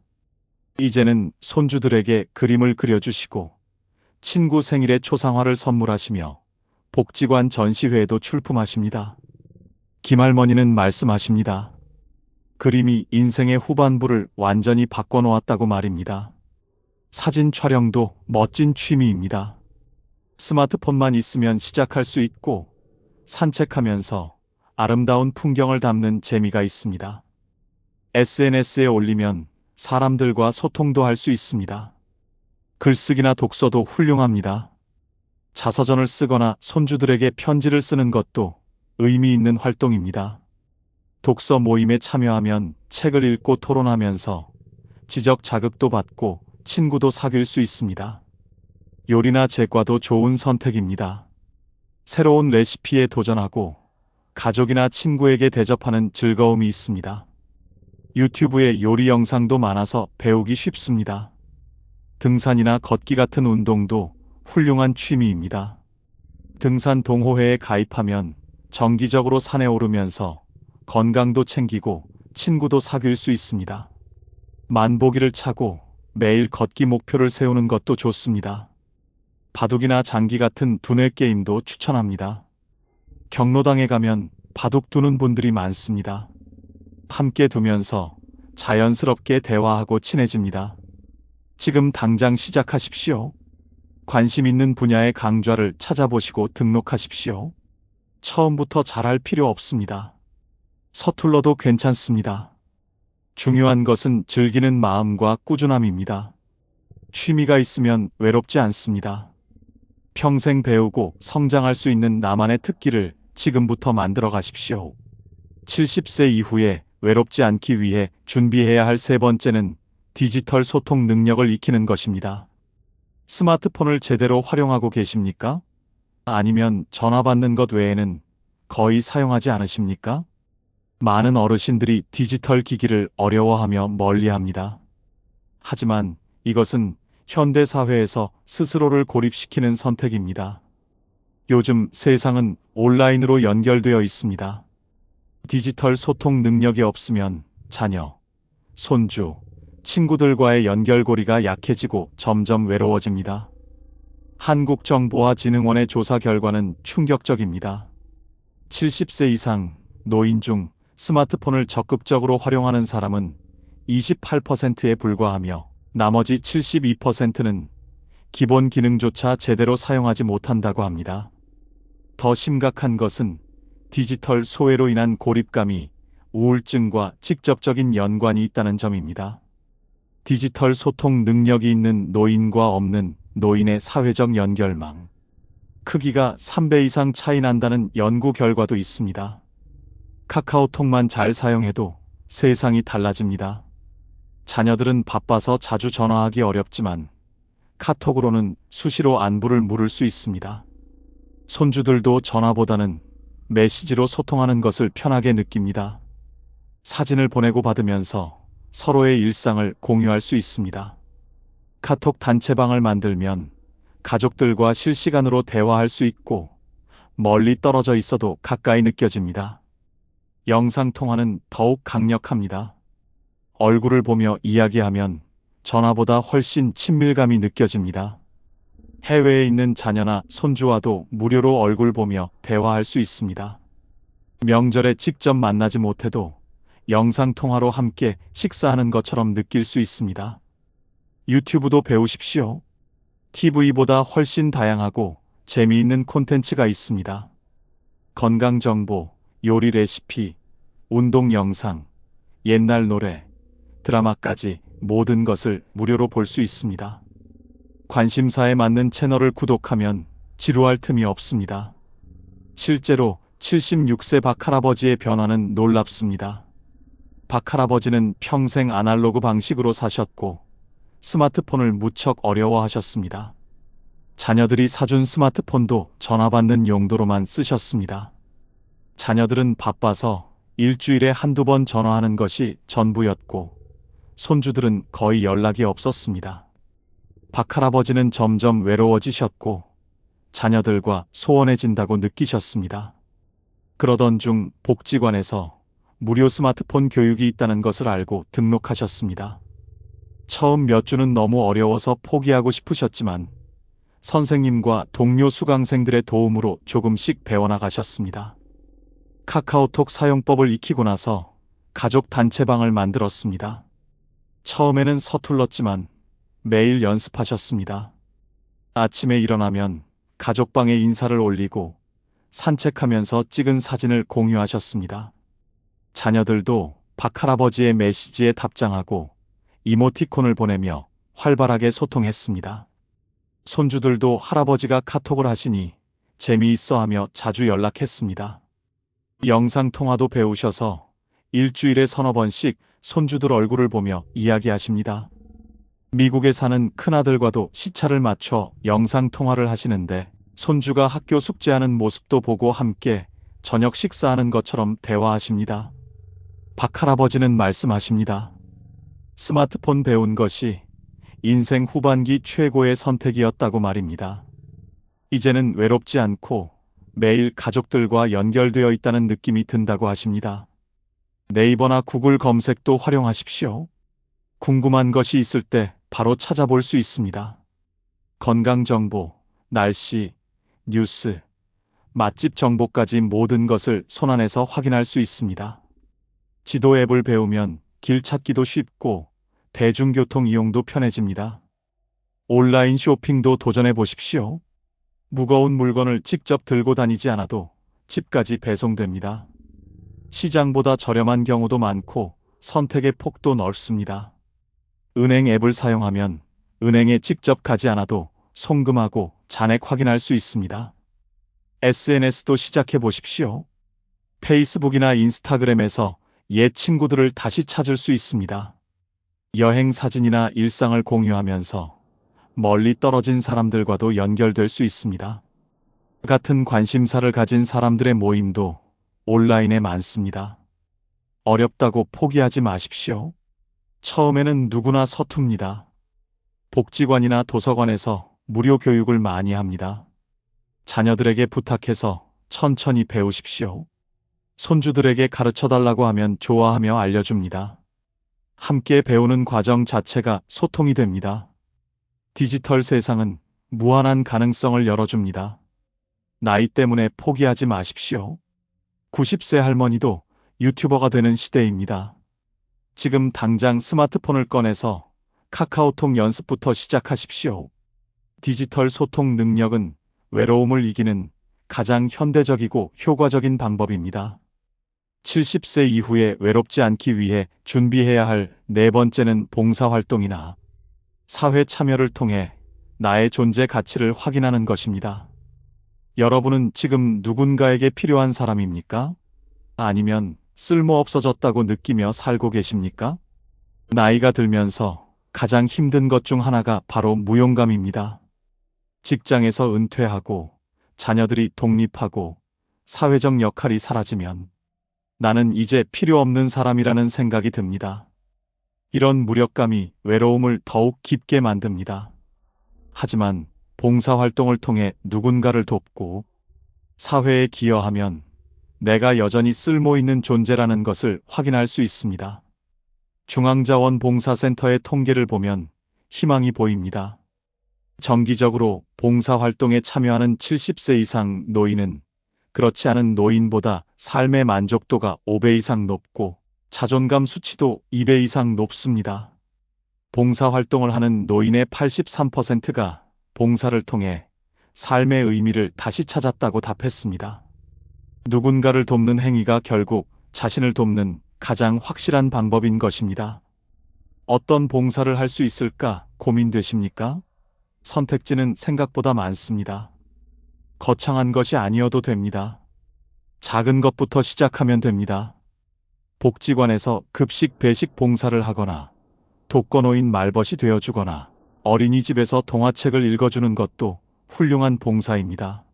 이제는 손주들에게 그림을 그려주시고 친구 생일에 초상화를 선물하시며 복지관 전시회에도 출품하십니다. 김할머니는 말씀하십니다. 그림이 인생의 후반부를 완전히 바꿔놓았다고 말입니다. 사진 촬영도 멋진 취미입니다. 스마트폰만 있으면 시작할 수 있고 산책하면서 아름다운 풍경을 담는 재미가 있습니다. SNS에 올리면 사람들과 소통도 할 수 있습니다. 글쓰기나 독서도 훌륭합니다. 자서전을 쓰거나 손주들에게 편지를 쓰는 것도 의미 있는 활동입니다. 독서 모임에 참여하면 책을 읽고 토론하면서 지적 자극도 받고 친구도 사귈 수 있습니다. 요리나 제과도 좋은 선택입니다. 새로운 레시피에 도전하고 가족이나 친구에게 대접하는 즐거움이 있습니다. 유튜브에 요리 영상도 많아서 배우기 쉽습니다. 등산이나 걷기 같은 운동도 훌륭한 취미입니다. 등산 동호회에 가입하면 정기적으로 산에 오르면서 건강도 챙기고 친구도 사귈 수 있습니다. 만보기를 차고 매일 걷기 목표를 세우는 것도 좋습니다. 바둑이나 장기 같은 두뇌 게임도 추천합니다. 경로당에 가면 바둑 두는 분들이 많습니다. 함께 두면서 자연스럽게 대화하고 친해집니다. 지금 당장 시작하십시오. 관심 있는 분야의 강좌를 찾아보시고 등록하십시오. 처음부터 잘할 필요 없습니다. 서툴러도 괜찮습니다. 중요한 것은 즐기는 마음과 꾸준함입니다. 취미가 있으면 외롭지 않습니다. 평생 배우고 성장할 수 있는 나만의 특기를 지금부터 만들어 가십시오. 70세 이후에 외롭지 않기 위해 준비해야 할 세 번째는 디지털 소통 능력을 익히는 것입니다. 스마트폰을 제대로 활용하고 계십니까? 아니면 전화 받는 것 외에는 거의 사용하지 않으십니까? 많은 어르신들이 디지털 기기를 어려워하며 멀리합니다. 하지만 이것은 현대 사회에서 스스로를 고립시키는 선택입니다. 요즘 세상은 온라인으로 연결되어 있습니다. 디지털 소통 능력이 없으면 자녀, 손주, 친구들과의 연결고리가 약해지고 점점 외로워집니다. 한국정보화진흥원의 조사 결과는 충격적입니다. 70세 이상 노인 중 스마트폰을 적극적으로 활용하는 사람은 28%에 불과하며 나머지 72%는 기본 기능조차 제대로 사용하지 못한다고 합니다. 더 심각한 것은 디지털 소외로 인한 고립감이 우울증과 직접적인 연관이 있다는 점입니다. 디지털 소통 능력이 있는 노인과 없는 노인의 사회적 연결망. 크기가 3배 이상 차이 난다는 연구 결과도 있습니다. 카카오톡만 잘 사용해도 세상이 달라집니다. 자녀들은 바빠서 자주 전화하기 어렵지만 카톡으로는 수시로 안부를 물을 수 있습니다. 손주들도 전화보다는 메시지로 소통하는 것을 편하게 느낍니다. 사진을 보내고 받으면서 서로의 일상을 공유할 수 있습니다. 카톡 단체방을 만들면 가족들과 실시간으로 대화할 수 있고 멀리 떨어져 있어도 가까이 느껴집니다. 영상통화는 더욱 강력합니다. 얼굴을 보며 이야기하면 전화보다 훨씬 친밀감이 느껴집니다. 해외에 있는 자녀나 손주와도 무료로 얼굴 보며 대화할 수 있습니다. 명절에 직접 만나지 못해도 영상통화로 함께 식사하는 것처럼 느낄 수 있습니다. 유튜브도 배우십시오. TV보다 훨씬 다양하고 재미있는 콘텐츠가 있습니다. 건강정보, 요리 레시피, 운동 영상, 옛날 노래, 드라마까지 모든 것을 무료로 볼 수 있습니다. 관심사에 맞는 채널을 구독하면 지루할 틈이 없습니다. 실제로 76세 박할아버지의 변화는 놀랍습니다. 박할아버지는 평생 아날로그 방식으로 사셨고 스마트폰을 무척 어려워하셨습니다. 자녀들이 사준 스마트폰도 전화 받는 용도로만 쓰셨습니다. 자녀들은 바빠서 일주일에 한두 번 전화하는 것이 전부였고 손주들은 거의 연락이 없었습니다. 박할아버지는 점점 외로워지셨고 자녀들과 소원해진다고 느끼셨습니다. 그러던 중 복지관에서 무료 스마트폰 교육이 있다는 것을 알고 등록하셨습니다. 처음 몇 주는 너무 어려워서 포기하고 싶으셨지만 선생님과 동료 수강생들의 도움으로 조금씩 배워나가셨습니다. 카카오톡 사용법을 익히고 나서 가족 단체방을 만들었습니다. 처음에는 서툴렀지만 매일 연습하셨습니다. 아침에 일어나면 가족방에 인사를 올리고 산책하면서 찍은 사진을 공유하셨습니다. 자녀들도 박할아버지의 메시지에 답장하고 이모티콘을 보내며 활발하게 소통했습니다. 손주들도 할아버지가 카톡을 하시니 재미있어하며 자주 연락했습니다. 영상통화도 배우셔서 일주일에 서너 번씩 손주들 얼굴을 보며 이야기하십니다. 미국에 사는 큰아들과도 시차를 맞춰 영상통화를 하시는데 손주가 학교 숙제하는 모습도 보고 함께 저녁 식사하는 것처럼 대화하십니다. 박할아버지는 말씀하십니다. 스마트폰 배운 것이 인생 후반기 최고의 선택이었다고 말입니다. 이제는 외롭지 않고 매일 가족들과 연결되어 있다는 느낌이 든다고 하십니다. 네이버나 구글 검색도 활용하십시오. 궁금한 것이 있을 때 바로 찾아볼 수 있습니다. 건강정보, 날씨, 뉴스, 맛집 정보까지 모든 것을 손안에서 확인할 수 있습니다. 지도 앱을 배우면 길 찾기도 쉽고 대중교통 이용도 편해집니다. 온라인 쇼핑도 도전해 보십시오. 무거운 물건을 직접 들고 다니지 않아도 집까지 배송됩니다. 시장보다 저렴한 경우도 많고 선택의 폭도 넓습니다. 은행 앱을 사용하면 은행에 직접 가지 않아도 송금하고 잔액 확인할 수 있습니다. SNS도 시작해 보십시오. 페이스북이나 인스타그램에서 옛 친구들을 다시 찾을 수 있습니다. 여행 사진이나 일상을 공유하면서 멀리 떨어진 사람들과도 연결될 수 있습니다. 같은 관심사를 가진 사람들의 모임도 온라인에 많습니다. 어렵다고 포기하지 마십시오. 처음에는 누구나 서툽니다. 복지관이나 도서관에서 무료 교육을 많이 합니다. 자녀들에게 부탁해서 천천히 배우십시오. 손주들에게 가르쳐달라고 하면 좋아하며 알려줍니다. 함께 배우는 과정 자체가 소통이 됩니다. 디지털 세상은 무한한 가능성을 열어줍니다. 나이 때문에 포기하지 마십시오. 90세 할머니도 유튜버가 되는 시대입니다. 지금 당장 스마트폰을 꺼내서 카카오톡 연습부터 시작하십시오. 디지털 소통 능력은 외로움을 이기는 가장 현대적이고 효과적인 방법입니다. 70세 이후에 외롭지 않기 위해 준비해야 할 네 번째는 봉사활동이나 사회 참여를 통해 나의 존재 가치를 확인하는 것입니다. 여러분은 지금 누군가에게 필요한 사람입니까? 아니면 쓸모없어졌다고 느끼며 살고 계십니까? 나이가 들면서 가장 힘든 것 중 하나가 바로 무용감입니다. 직장에서 은퇴하고 자녀들이 독립하고 사회적 역할이 사라지면 나는 이제 필요 없는 사람이라는 생각이 듭니다. 이런 무력감이 외로움을 더욱 깊게 만듭니다. 하지만 봉사활동을 통해 누군가를 돕고 사회에 기여하면 내가 여전히 쓸모있는 존재라는 것을 확인할 수 있습니다. 중앙자원봉사센터의 통계를 보면 희망이 보입니다. 정기적으로 봉사활동에 참여하는 70세 이상 노인은 그렇지 않은 노인보다 삶의 만족도가 5배 이상 높고 자존감 수치도 2배 이상 높습니다. 봉사활동을 하는 노인의 83%가 봉사를 통해 삶의 의미를 다시 찾았다고 답했습니다. 누군가를 돕는 행위가 결국 자신을 돕는 가장 확실한 방법인 것입니다. 어떤 봉사를 할 수 있을까 고민되십니까? 선택지는 생각보다 많습니다. 거창한 것이 아니어도 됩니다. 작은 것부터 시작하면 됩니다. 복지관에서 급식 배식 봉사를 하거나 독거노인 말벗이 되어주거나 어린이집에서 동화책을 읽어주는 것도 훌륭한 봉사입니다.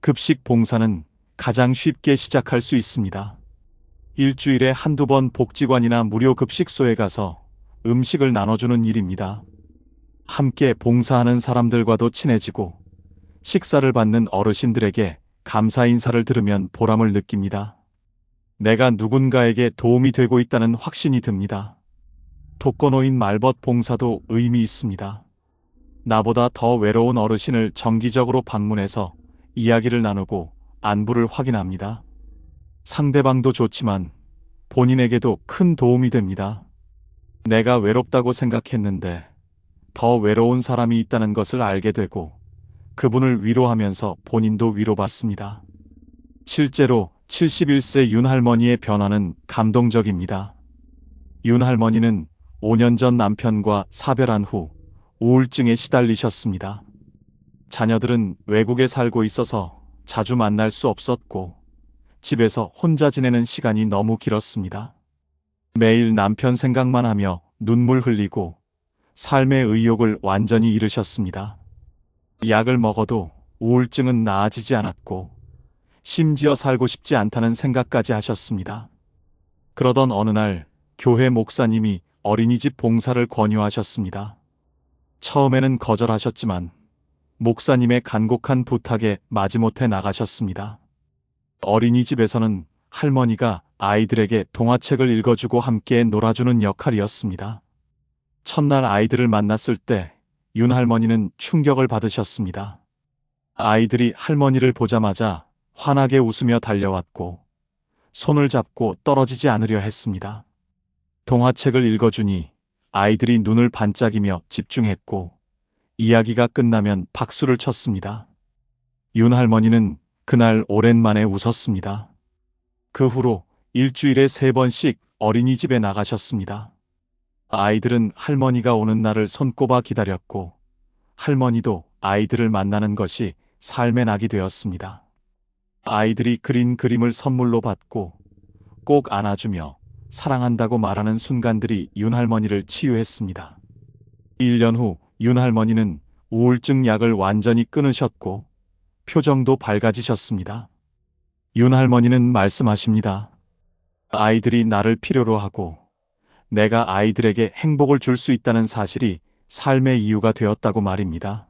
급식 봉사는 가장 쉽게 시작할 수 있습니다. 일주일에 한두 번 복지관이나 무료 급식소에 가서 음식을 나눠주는 일입니다. 함께 봉사하는 사람들과도 친해지고 식사를 받는 어르신들에게 감사 인사를 들으면 보람을 느낍니다. 내가 누군가에게 도움이 되고 있다는 확신이 듭니다. 독거노인 말벗 봉사도 의미 있습니다. 나보다 더 외로운 어르신을 정기적으로 방문해서 이야기를 나누고 안부를 확인합니다. 상대방도 좋지만 본인에게도 큰 도움이 됩니다. 내가 외롭다고 생각했는데 더 외로운 사람이 있다는 것을 알게 되고 그분을 위로하면서 본인도 위로받습니다. 실제로 71세 윤 할머니의 변화는 감동적입니다. 윤 할머니는 5년 전 남편과 사별한 후 우울증에 시달리셨습니다. 자녀들은 외국에 살고 있어서 자주 만날 수 없었고 집에서 혼자 지내는 시간이 너무 길었습니다. 매일 남편 생각만 하며 눈물 흘리고 삶의 의욕을 완전히 잃으셨습니다. 약을 먹어도 우울증은 나아지지 않았고 심지어 살고 싶지 않다는 생각까지 하셨습니다. 그러던 어느 날 교회 목사님이 어린이집 봉사를 권유하셨습니다. 처음에는 거절하셨지만 목사님의 간곡한 부탁에 마지못해 나가셨습니다. 어린이집에서는 할머니가 아이들에게 동화책을 읽어주고 함께 놀아주는 역할이었습니다. 첫날 아이들을 만났을 때 윤 할머니는 충격을 받으셨습니다. 아이들이 할머니를 보자마자 환하게 웃으며 달려왔고 손을 잡고 떨어지지 않으려 했습니다. 동화책을 읽어주니 아이들이 눈을 반짝이며 집중했고 이야기가 끝나면 박수를 쳤습니다. 윤 할머니는 그날 오랜만에 웃었습니다. 그 후로 일주일에 3번씩 어린이집에 나가셨습니다. 아이들은 할머니가 오는 날을 손꼽아 기다렸고 할머니도 아이들을 만나는 것이 삶의 낙이 되었습니다. 아이들이 그린 그림을 선물로 받고 꼭 안아주며 사랑한다고 말하는 순간들이 윤 할머니를 치유했습니다. 1년 후 윤 할머니는 우울증 약을 완전히 끊으셨고 표정도 밝아지셨습니다. 윤 할머니는 말씀하십니다. 아이들이 나를 필요로 하고 내가 아이들에게 행복을 줄 수 있다는 사실이 삶의 이유가 되었다고 말입니다.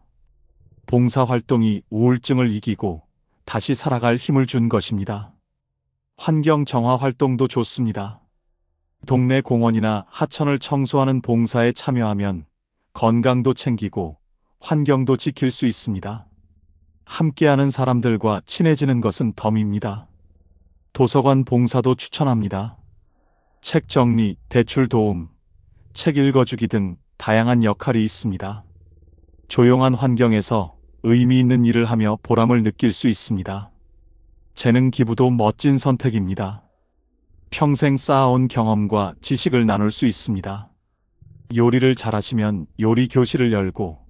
봉사활동이 우울증을 이기고 다시 살아갈 힘을 준 것입니다. 환경 정화 활동도 좋습니다. 동네 공원이나 하천을 청소하는 봉사에 참여하면 건강도 챙기고 환경도 지킬 수 있습니다. 함께하는 사람들과 친해지는 것은 덤입니다. 도서관 봉사도 추천합니다. 책 정리, 대출 도움, 책 읽어주기 등 다양한 역할이 있습니다. 조용한 환경에서 의미 있는 일을 하며 보람을 느낄 수 있습니다. 재능 기부도 멋진 선택입니다. 평생 쌓아온 경험과 지식을 나눌 수 있습니다. 요리를 잘하시면 요리 교실을 열고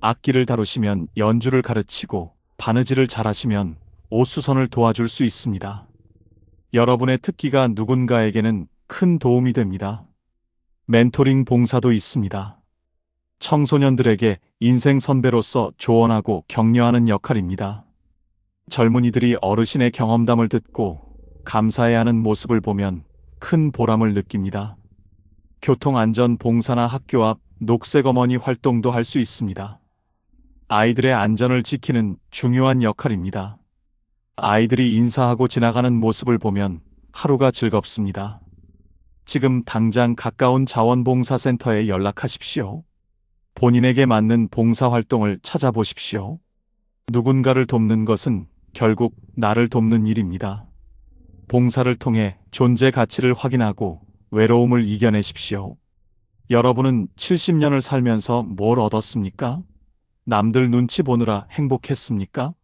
악기를 다루시면 연주를 가르치고 바느질을 잘하시면 옷수선을 도와줄 수 있습니다. 여러분의 특기가 누군가에게는 큰 도움이 됩니다. 멘토링 봉사도 있습니다. 청소년들에게 인생 선배로서 조언하고 격려하는 역할입니다. 젊은이들이 어르신의 경험담을 듣고 감사해하는 모습을 보면 큰 보람을 느낍니다. 교통안전 봉사나 학교 앞 녹색어머니 활동도 할 수 있습니다. 아이들의 안전을 지키는 중요한 역할입니다. 아이들이 인사하고 지나가는 모습을 보면 하루가 즐겁습니다. 지금 당장 가까운 자원봉사센터에 연락하십시오. 본인에게 맞는 봉사활동을 찾아보십시오. 누군가를 돕는 것은 결국 나를 돕는 일입니다. 봉사를 통해 존재 가치를 확인하고 외로움을 이겨내십시오. 여러분은 70년을 살면서 뭘 얻었습니까? 남들 눈치 보느라 행복했습니까?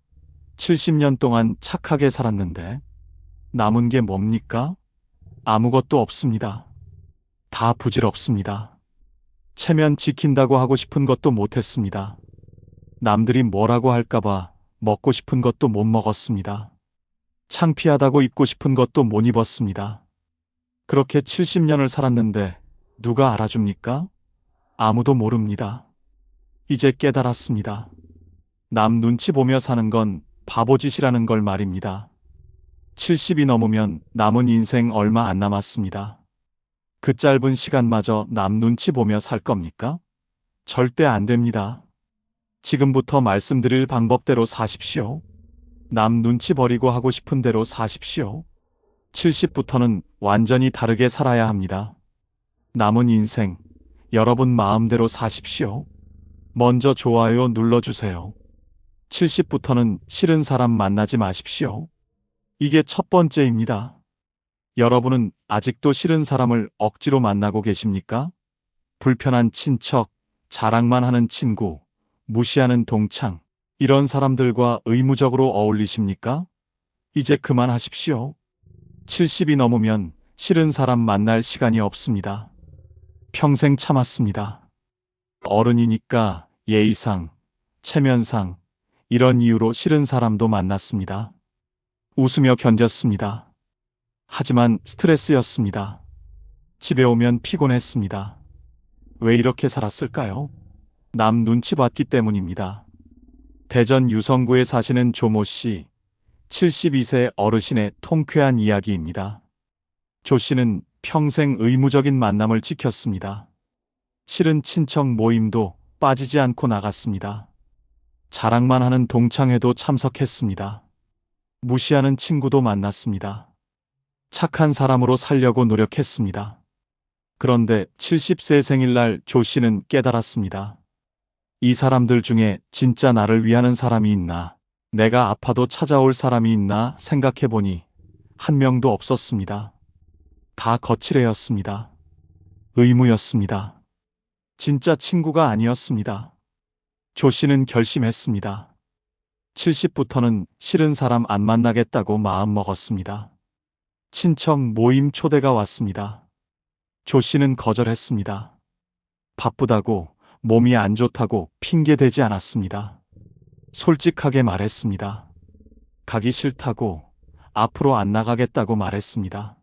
70년 동안 착하게 살았는데 남은 게 뭡니까? 아무것도 없습니다. 다 부질없습니다. 체면 지킨다고 하고 싶은 것도 못했습니다. 남들이 뭐라고 할까봐 먹고 싶은 것도 못 먹었습니다. 창피하다고 입고 싶은 것도 못 입었습니다. 그렇게 70년을 살았는데 누가 알아줍니까? 아무도 모릅니다. 이제 깨달았습니다. 남 눈치 보며 사는 건 바보짓이라는 걸 말입니다. 70이 넘으면 남은 인생 얼마 안 남았습니다. 그 짧은 시간마저 남 눈치 보며 살 겁니까? 절대 안 됩니다. 지금부터 말씀드릴 방법대로 사십시오. 남 눈치 버리고 하고 싶은 대로 사십시오. 70부터는 완전히 다르게 살아야 합니다. 남은 인생, 여러분 마음대로 사십시오. 먼저 좋아요 눌러주세요. 70부터는 싫은 사람 만나지 마십시오. 이게 첫 번째입니다. 여러분은 아직도 싫은 사람을 억지로 만나고 계십니까? 불편한 친척, 자랑만 하는 친구, 무시하는 동창, 이런 사람들과 의무적으로 어울리십니까? 이제 그만하십시오. 70이 넘으면 싫은 사람 만날 시간이 없습니다. 평생 참았습니다. 어른이니까 예의상, 체면상, 이런 이유로 싫은 사람도 만났습니다. 웃으며 견뎠습니다. 하지만 스트레스였습니다. 집에 오면 피곤했습니다. 왜 이렇게 살았을까요? 남 눈치 봤기 때문입니다. 대전 유성구에 사시는 조모 씨, 72세 어르신의 통쾌한 이야기입니다. 조 씨는 평생 의무적인 만남을 지켰습니다. 싫은 친척 모임도 빠지지 않고 나갔습니다. 자랑만 하는 동창회도 참석했습니다. 무시하는 친구도 만났습니다. 착한 사람으로 살려고 노력했습니다. 그런데 70세 생일날 조 씨는 깨달았습니다. 이 사람들 중에 진짜 나를 위하는 사람이 있나, 내가 아파도 찾아올 사람이 있나 생각해보니 한 명도 없었습니다. 다 거칠애였습니다. 의무였습니다. 진짜 친구가 아니었습니다. 조 씨는 결심했습니다. 70부터는 싫은 사람 안 만나겠다고 마음먹었습니다. 친척 모임 초대가 왔습니다. 조 씨는 거절했습니다. 바쁘다고, 몸이 안 좋다고 핑계대지 않았습니다. 솔직하게 말했습니다. 가기 싫다고, 앞으로 안 나가겠다고 말했습니다.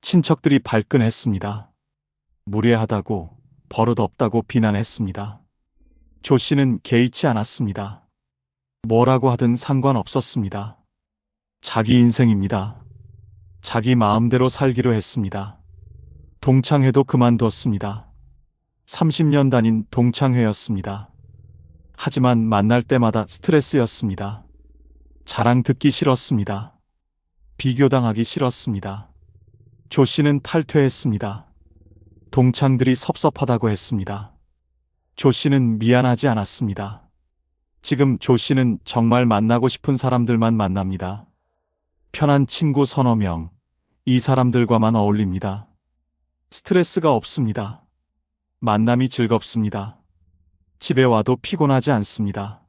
친척들이 발끈했습니다. 무례하다고, 버릇없다고 비난했습니다. 조 씨는 개의치 않았습니다. 뭐라고 하든 상관없었습니다. 자기 인생입니다. 자기 마음대로 살기로 했습니다. 동창회도 그만뒀습니다. 30년 다닌 동창회였습니다. 하지만 만날 때마다 스트레스였습니다. 자랑 듣기 싫었습니다. 비교당하기 싫었습니다. 조 씨는 탈퇴했습니다. 동창들이 섭섭하다고 했습니다. 조 씨는 미안하지 않았습니다. 지금 조 씨는 정말 만나고 싶은 사람들만 만납니다. 편한 친구 서너 명, 이 사람들과만 어울립니다. 스트레스가 없습니다. 만남이 즐겁습니다. 집에 와도 피곤하지 않습니다.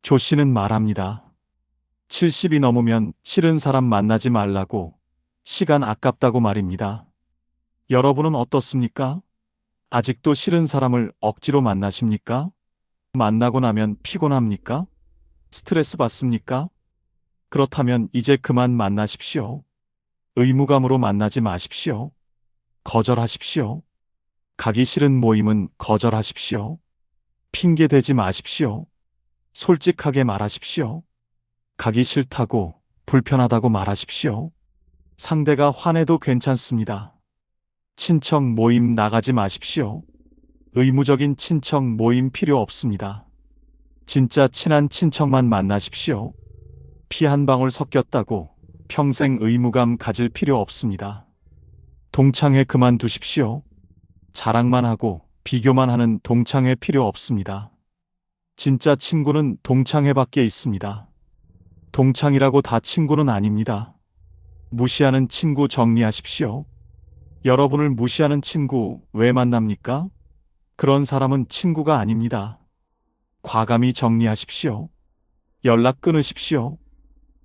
조 씨는 말합니다. 70이 넘으면 싫은 사람 만나지 말라고, 시간 아깝다고 말입니다. 여러분은 어떻습니까? 아직도 싫은 사람을 억지로 만나십니까? 만나고 나면 피곤합니까? 스트레스 받습니까? 그렇다면 이제 그만 만나십시오. 의무감으로 만나지 마십시오. 거절하십시오. 가기 싫은 모임은 거절하십시오. 핑계 대지 마십시오. 솔직하게 말하십시오. 가기 싫다고, 불편하다고 말하십시오. 상대가 화내도 괜찮습니다. 친척 모임 나가지 마십시오. 의무적인 친척 모임 필요 없습니다. 진짜 친한 친척만 만나십시오. 피 한 방울 섞였다고 평생 의무감 가질 필요 없습니다. 동창회 그만두십시오. 자랑만 하고 비교만 하는 동창회 필요 없습니다. 진짜 친구는 동창회밖에 있습니다. 동창이라고 다 친구는 아닙니다. 무시하는 친구 정리하십시오. 여러분을 무시하는 친구 왜 만납니까? 그런 사람은 친구가 아닙니다. 과감히 정리하십시오. 연락 끊으십시오.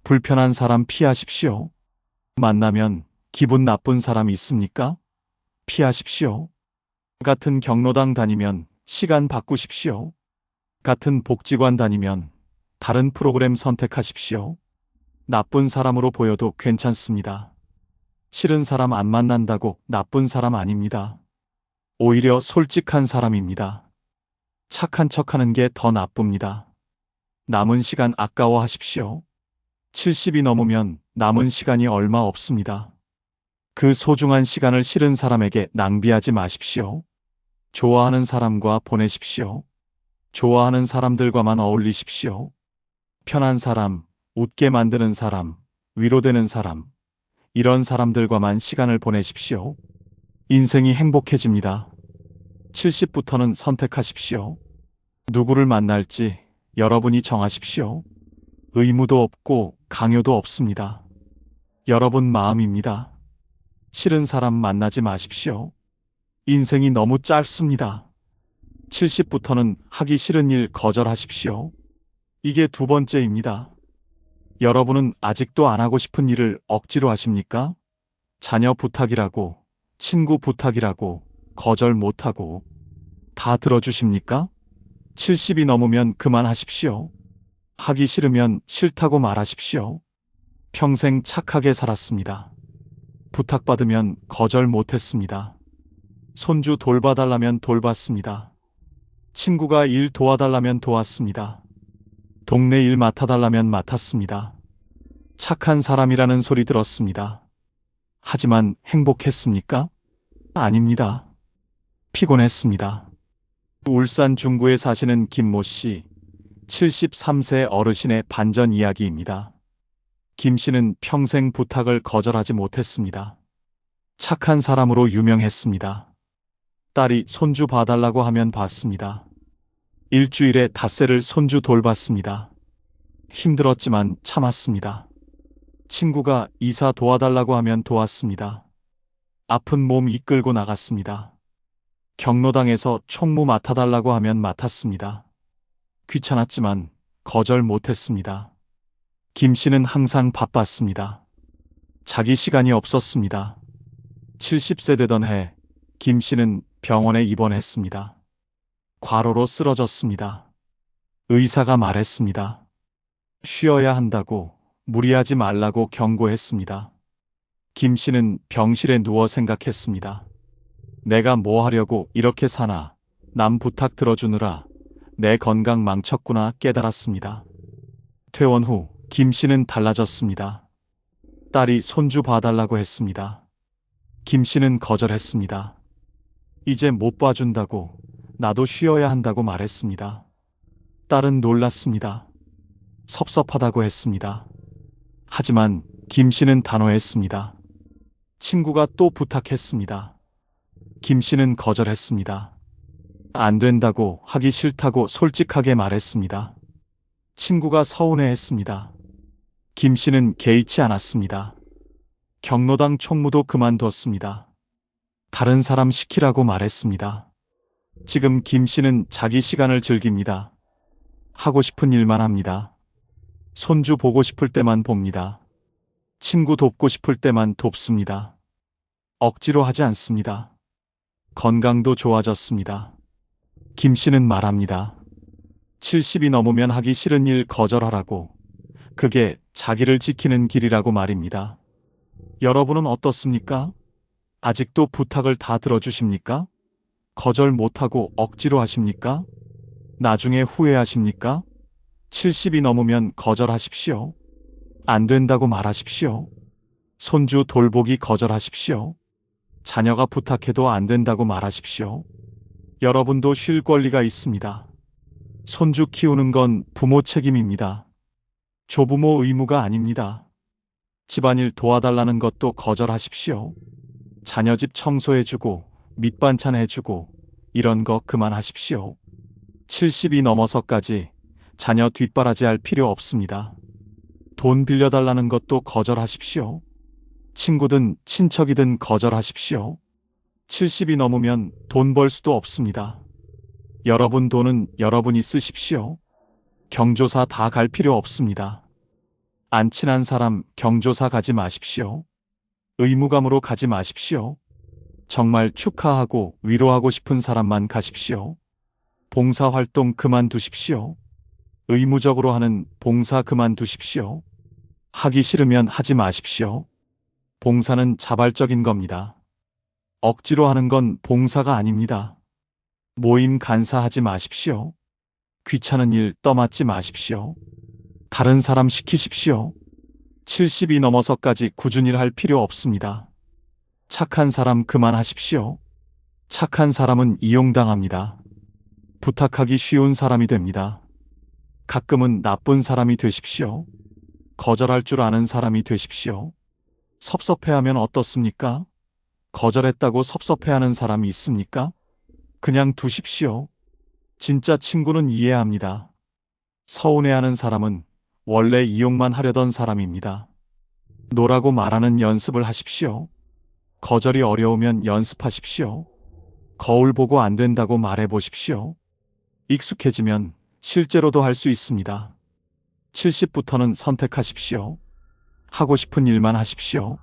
불편한 사람 피하십시오. 만나면 기분 나쁜 사람 있습니까? 피하십시오. 같은 경로당 다니면 시간 바꾸십시오. 같은 복지관 다니면 다른 프로그램 선택하십시오. 나쁜 사람으로 보여도 괜찮습니다. 싫은 사람 안 만난다고 나쁜 사람 아닙니다. 오히려 솔직한 사람입니다. 착한 척하는 게 더 나쁩니다. 남은 시간 아까워하십시오. 70이 넘으면 남은 시간이 얼마 없습니다. 그 소중한 시간을 싫은 사람에게 낭비하지 마십시오. 좋아하는 사람과 보내십시오. 좋아하는 사람들과만 어울리십시오. 편한 사람, 웃게 만드는 사람, 위로되는 사람, 이런 사람들과만 시간을 보내십시오. 인생이 행복해집니다. 70부터는 선택하십시오. 누구를 만날지 여러분이 정하십시오. 의무도 없고 강요도 없습니다. 여러분 마음입니다. 싫은 사람 만나지 마십시오. 인생이 너무 짧습니다. 70부터는 하기 싫은 일 거절하십시오. 이게 두 번째입니다. 여러분은 아직도 안 하고 싶은 일을 억지로 하십니까? 자녀 부탁이라고, 친구 부탁이라고, 거절 못하고 다 들어주십니까? 70이 넘으면 그만하십시오. 하기 싫으면 싫다고 말하십시오. 평생 착하게 살았습니다. 부탁받으면 거절 못했습니다. 손주 돌봐달라면 돌봤습니다. 친구가 일 도와달라면 도왔습니다. 동네 일 맡아달라면 맡았습니다. 착한 사람이라는 소리 들었습니다. 하지만 행복했습니까? 아닙니다. 피곤했습니다. 울산 중구에 사시는 김모 씨, 73세 어르신의 반전 이야기입니다. 김 씨는 평생 부탁을 거절하지 못했습니다. 착한 사람으로 유명했습니다. 딸이 손주 봐달라고 하면 봤습니다. 일주일에 닷새를 손주 돌봤습니다. 힘들었지만 참았습니다. 친구가 이사 도와달라고 하면 도왔습니다. 아픈 몸 이끌고 나갔습니다. 경로당에서 총무 맡아달라고 하면 맡았습니다. 귀찮았지만 거절 못했습니다. 김 씨는 항상 바빴습니다. 자기 시간이 없었습니다. 70세 되던 해, 김 씨는 병원에 입원했습니다. 과로로 쓰러졌습니다. 의사가 말했습니다. 쉬어야 한다고, 무리하지 말라고 경고했습니다. 김 씨는 병실에 누워 생각했습니다. 내가 뭐 하려고 이렇게 사나, 남 부탁 들어주느라 내 건강 망쳤구나 깨달았습니다. 퇴원 후 김 씨는 달라졌습니다. 딸이 손주 봐달라고 했습니다. 김 씨는 거절했습니다. 이제 못 봐준다고, 나도 쉬어야 한다고 말했습니다. 딸은 놀랐습니다. 섭섭하다고 했습니다. 하지만 김 씨는 단호했습니다. 친구가 또 부탁했습니다. 김 씨는 거절했습니다. 안 된다고, 하기 싫다고 솔직하게 말했습니다. 친구가 서운해했습니다. 김 씨는 개의치 않았습니다. 경로당 총무도 그만뒀습니다. 다른 사람 시키라고 말했습니다. 지금 김 씨는 자기 시간을 즐깁니다. 하고 싶은 일만 합니다. 손주 보고 싶을 때만 봅니다. 친구 돕고 싶을 때만 돕습니다. 억지로 하지 않습니다. 건강도 좋아졌습니다. 김 씨는 말합니다. 70이 넘으면 하기 싫은 일 거절하라고. 그게 자기를 지키는 길이라고 말입니다. 여러분은 어떻습니까? 아직도 부탁을 다 들어주십니까? 거절 못하고 억지로 하십니까? 나중에 후회하십니까? 70이 넘으면 거절하십시오. 안 된다고 말하십시오. 손주 돌보기 거절하십시오. 자녀가 부탁해도 안 된다고 말하십시오. 여러분도 쉴 권리가 있습니다. 손주 키우는 건 부모 책임입니다. 조부모 의무가 아닙니다. 집안일 도와달라는 것도 거절하십시오. 자녀 집 청소해주고 밑반찬 해주고 이런 거 그만하십시오. 70이 넘어서까지 자녀 뒷바라지할 필요 없습니다. 돈 빌려달라는 것도 거절하십시오. 친구든 친척이든 거절하십시오. 70이 넘으면 돈 벌 수도 없습니다. 여러분 돈은 여러분이 쓰십시오. 경조사 다 갈 필요 없습니다. 안 친한 사람 경조사 가지 마십시오. 의무감으로 가지 마십시오. 정말 축하하고 위로하고 싶은 사람만 가십시오. 봉사활동 그만두십시오. 의무적으로 하는 봉사 그만두십시오. 하기 싫으면 하지 마십시오. 봉사는 자발적인 겁니다. 억지로 하는 건 봉사가 아닙니다. 모임 간사하지 마십시오. 귀찮은 일 떠맡지 마십시오. 다른 사람 시키십시오. 70이 넘어서까지 꾸준히 할 필요 없습니다. 착한 사람 그만하십시오. 착한 사람은 이용당합니다. 부탁하기 쉬운 사람이 됩니다. 가끔은 나쁜 사람이 되십시오. 거절할 줄 아는 사람이 되십시오. 섭섭해하면 어떻습니까? 거절했다고 섭섭해하는 사람이 있습니까? 그냥 두십시오. 진짜 친구는 이해합니다. 서운해하는 사람은 원래 이용만 하려던 사람입니다. 노라고 말하는 연습을 하십시오. 거절이 어려우면 연습하십시오. 거울 보고 안 된다고 말해보십시오. 익숙해지면 실제로도 할 수 있습니다. 70부터는 선택하십시오. 하고 싶은 일만 하십시오.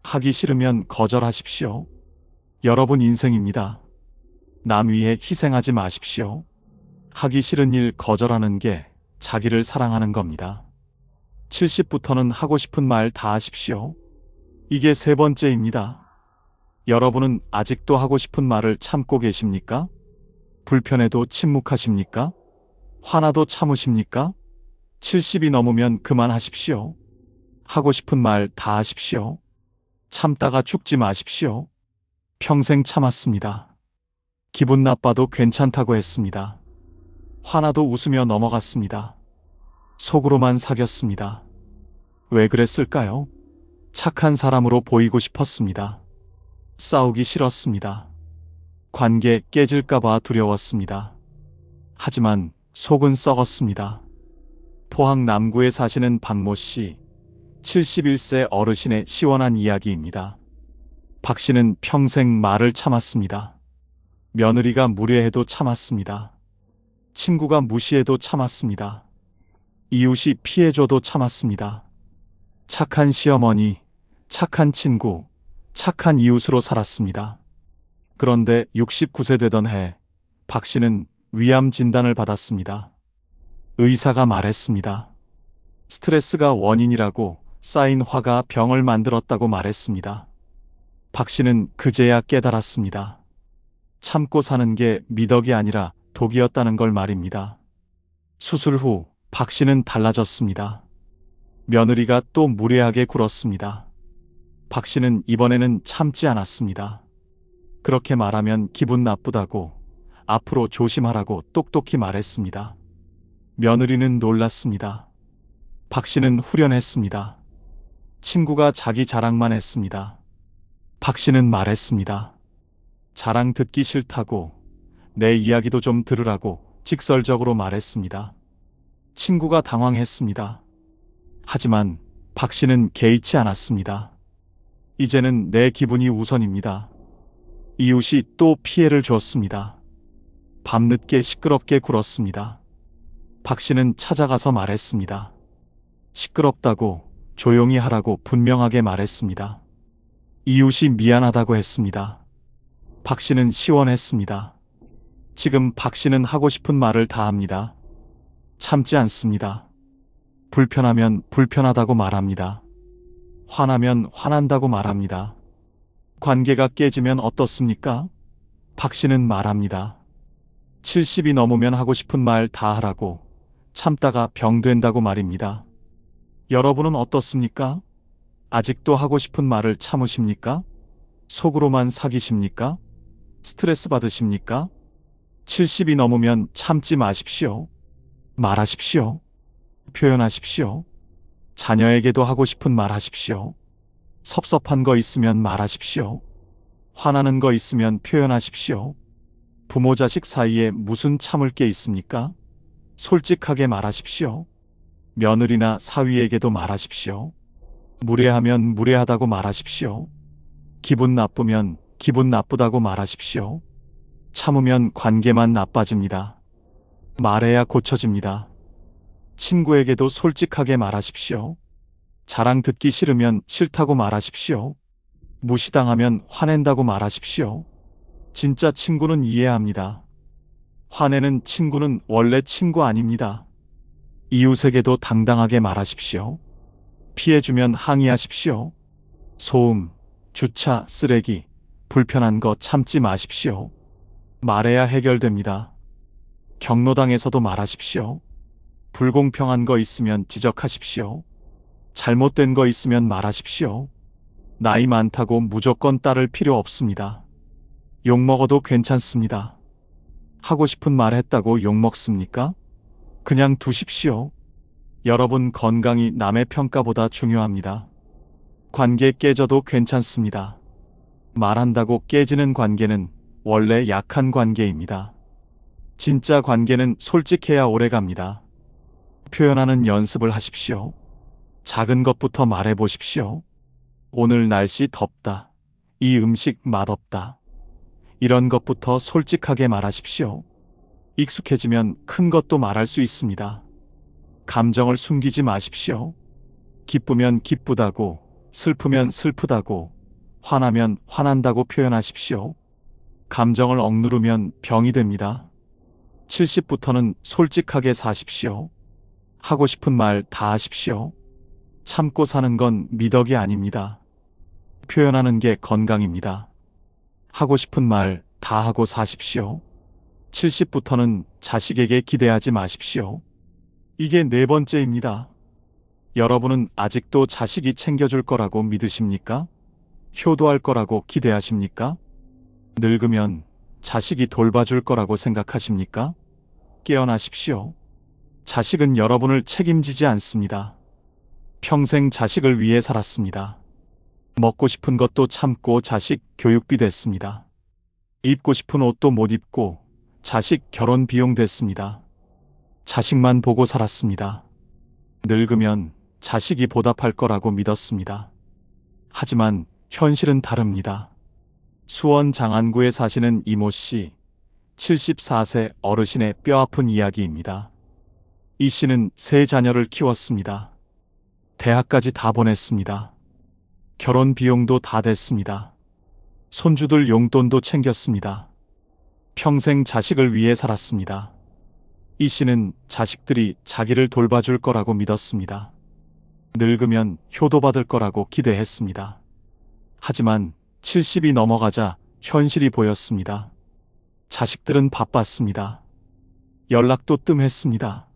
하기 싫으면 거절하십시오. 여러분 인생입니다. 남 위해 희생하지 마십시오. 하기 싫은 일 거절하는 게 자기를 사랑하는 겁니다. 70부터는 하고 싶은 말 다 하십시오. 이게 세 번째입니다. 여러분은 아직도 하고 싶은 말을 참고 계십니까? 불편해도 침묵하십니까? 화나도 참으십니까? 70이 넘으면 그만하십시오. 하고 싶은 말 다 하십시오. 참다가 죽지 마십시오. 평생 참았습니다. 기분 나빠도 괜찮다고 했습니다. 화나도 웃으며 넘어갔습니다. 속으로만 사귀었습니다. 왜 그랬을까요? 착한 사람으로 보이고 싶었습니다. 싸우기 싫었습니다. 관계 깨질까봐 두려웠습니다. 하지만 속은 썩었습니다. 포항 남구에 사시는 박모 씨, 71세 어르신의 시원한 이야기입니다. 박 씨는 평생 말을 참았습니다. 며느리가 무례해도 참았습니다. 친구가 무시해도 참았습니다. 이웃이 피해줘도 참았습니다. 착한 시어머니, 착한 친구, 착한 이웃으로 살았습니다. 그런데 69세 되던 해, 박 씨는 위암 진단을 받았습니다. 의사가 말했습니다. 스트레스가 원인이라고 쌓인 화가 병을 만들었다고 말했습니다. 박 씨는 그제야 깨달았습니다. 참고 사는 게 미덕이 아니라 독이었다는 걸 말입니다. 수술 후 박 씨는 달라졌습니다. 며느리가 또 무례하게 굴었습니다. 박 씨는 이번에는 참지 않았습니다. 그렇게 말하면 기분 나쁘다고, 앞으로 조심하라고 똑똑히 말했습니다. 며느리는 놀랐습니다. 박 씨는 후련했습니다. 친구가 자기 자랑만 했습니다. 박 씨는 말했습니다. 자랑 듣기 싫다고, 내 이야기도 좀 들으라고 직설적으로 말했습니다. 친구가 당황했습니다. 하지만 박 씨는 개의치 않았습니다. 이제는 내 기분이 우선입니다. 이웃이 또 피해를 주었습니다. 밤늦게 시끄럽게 굴었습니다. 박 씨는 찾아가서 말했습니다. 시끄럽다고, 조용히 하라고 분명하게 말했습니다. 이웃이 미안하다고 했습니다. 박 씨는 시원했습니다. 지금 박 씨는 하고 싶은 말을 다 합니다. 참지 않습니다. 불편하면 불편하다고 말합니다. 화나면 화난다고 말합니다. 관계가 깨지면 어떻습니까? 박 씨는 말합니다. 70이 넘으면 하고 싶은 말 다 하라고, 참다가 병 된다고 말입니다. 여러분은 어떻습니까? 아직도 하고 싶은 말을 참으십니까? 속으로만 사귀십니까? 스트레스 받으십니까? 70이 넘으면 참지 마십시오. 말하십시오. 표현하십시오. 자녀에게도 하고 싶은 말 하십시오. 섭섭한 거 있으면 말하십시오. 화나는 거 있으면 표현하십시오. 부모 자식 사이에 무슨 참을 게 있습니까? 솔직하게 말하십시오. 며느리나 사위에게도 말하십시오. 무례하면 무례하다고 말하십시오. 기분 나쁘면 기분 나쁘다고 말하십시오. 참으면 관계만 나빠집니다. 말해야 고쳐집니다. 친구에게도 솔직하게 말하십시오. 자랑 듣기 싫으면 싫다고 말하십시오. 무시당하면 화낸다고 말하십시오. 진짜 친구는 이해합니다. 화내는 친구는 원래 친구 아닙니다. 이웃에게도 당당하게 말하십시오. 피해주면 항의하십시오. 소음, 주차, 쓰레기, 불편한 거 참지 마십시오. 말해야 해결됩니다. 경로당에서도 말하십시오. 불공평한 거 있으면 지적하십시오. 잘못된 거 있으면 말하십시오. 나이 많다고 무조건 따를 필요 없습니다. 욕먹어도 괜찮습니다. 하고 싶은 말 했다고 욕먹습니까? 그냥 두십시오. 여러분 건강이 남의 평가보다 중요합니다. 관계 깨져도 괜찮습니다. 말한다고 깨지는 관계는 원래 약한 관계입니다. 진짜 관계는 솔직해야 오래갑니다. 표현하는 연습을 하십시오. 작은 것부터 말해보십시오. 오늘 날씨 덥다. 이 음식 맛없다. 이런 것부터 솔직하게 말하십시오. 익숙해지면 큰 것도 말할 수 있습니다. 감정을 숨기지 마십시오. 기쁘면 기쁘다고, 슬프면 슬프다고, 화나면 화난다고 표현하십시오. 감정을 억누르면 병이 됩니다. 70부터는 솔직하게 사십시오. 하고 싶은 말 다 하십시오. 참고 사는 건 미덕이 아닙니다. 표현하는 게 건강입니다. 하고 싶은 말 다 하고 사십시오. 70부터는 자식에게 기대하지 마십시오. 이게 네 번째입니다. 여러분은 아직도 자식이 챙겨줄 거라고 믿으십니까? 효도할 거라고 기대하십니까? 늙으면 자식이 돌봐줄 거라고 생각하십니까? 깨어나십시오. 자식은 여러분을 책임지지 않습니다. 평생 자식을 위해 살았습니다. 먹고 싶은 것도 참고 자식 교육비 댔습니다. 입고 싶은 옷도 못 입고 자식 결혼 비용 댔습니다. 자식만 보고 살았습니다. 늙으면 자식이 보답할 거라고 믿었습니다. 하지만 현실은 다릅니다. 수원 장안구에 사시는 이모 씨, 74세 어르신의 뼈아픈 이야기입니다. 이 씨는 세 자녀를 키웠습니다. 대학까지 다 보냈습니다. 결혼 비용도 다 댔습니다. 손주들 용돈도 챙겼습니다. 평생 자식을 위해 살았습니다. 이 씨는 자식들이 자기를 돌봐줄 거라고 믿었습니다. 늙으면 효도받을 거라고 기대했습니다. 하지만 70이 넘어가자 현실이 보였습니다. 자식들은 바빴습니다. 연락도 뜸했습니다.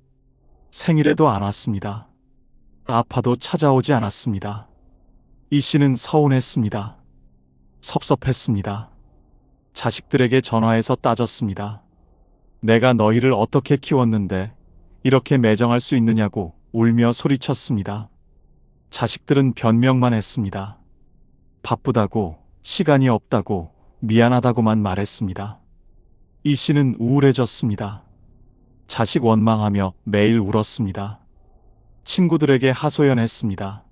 생일에도 안 왔습니다. 아파도 찾아오지 않았습니다. 이 씨는 서운했습니다. 섭섭했습니다. 자식들에게 전화해서 따졌습니다. 내가 너희를 어떻게 키웠는데 이렇게 매정할 수 있느냐고 울며 소리쳤습니다. 자식들은 변명만 했습니다. 바쁘다고, 시간이 없다고, 미안하다고만 말했습니다. 이 씨는 우울해졌습니다. 자식 원망하며 매일 울었습니다. 친구들에게 하소연했습니다.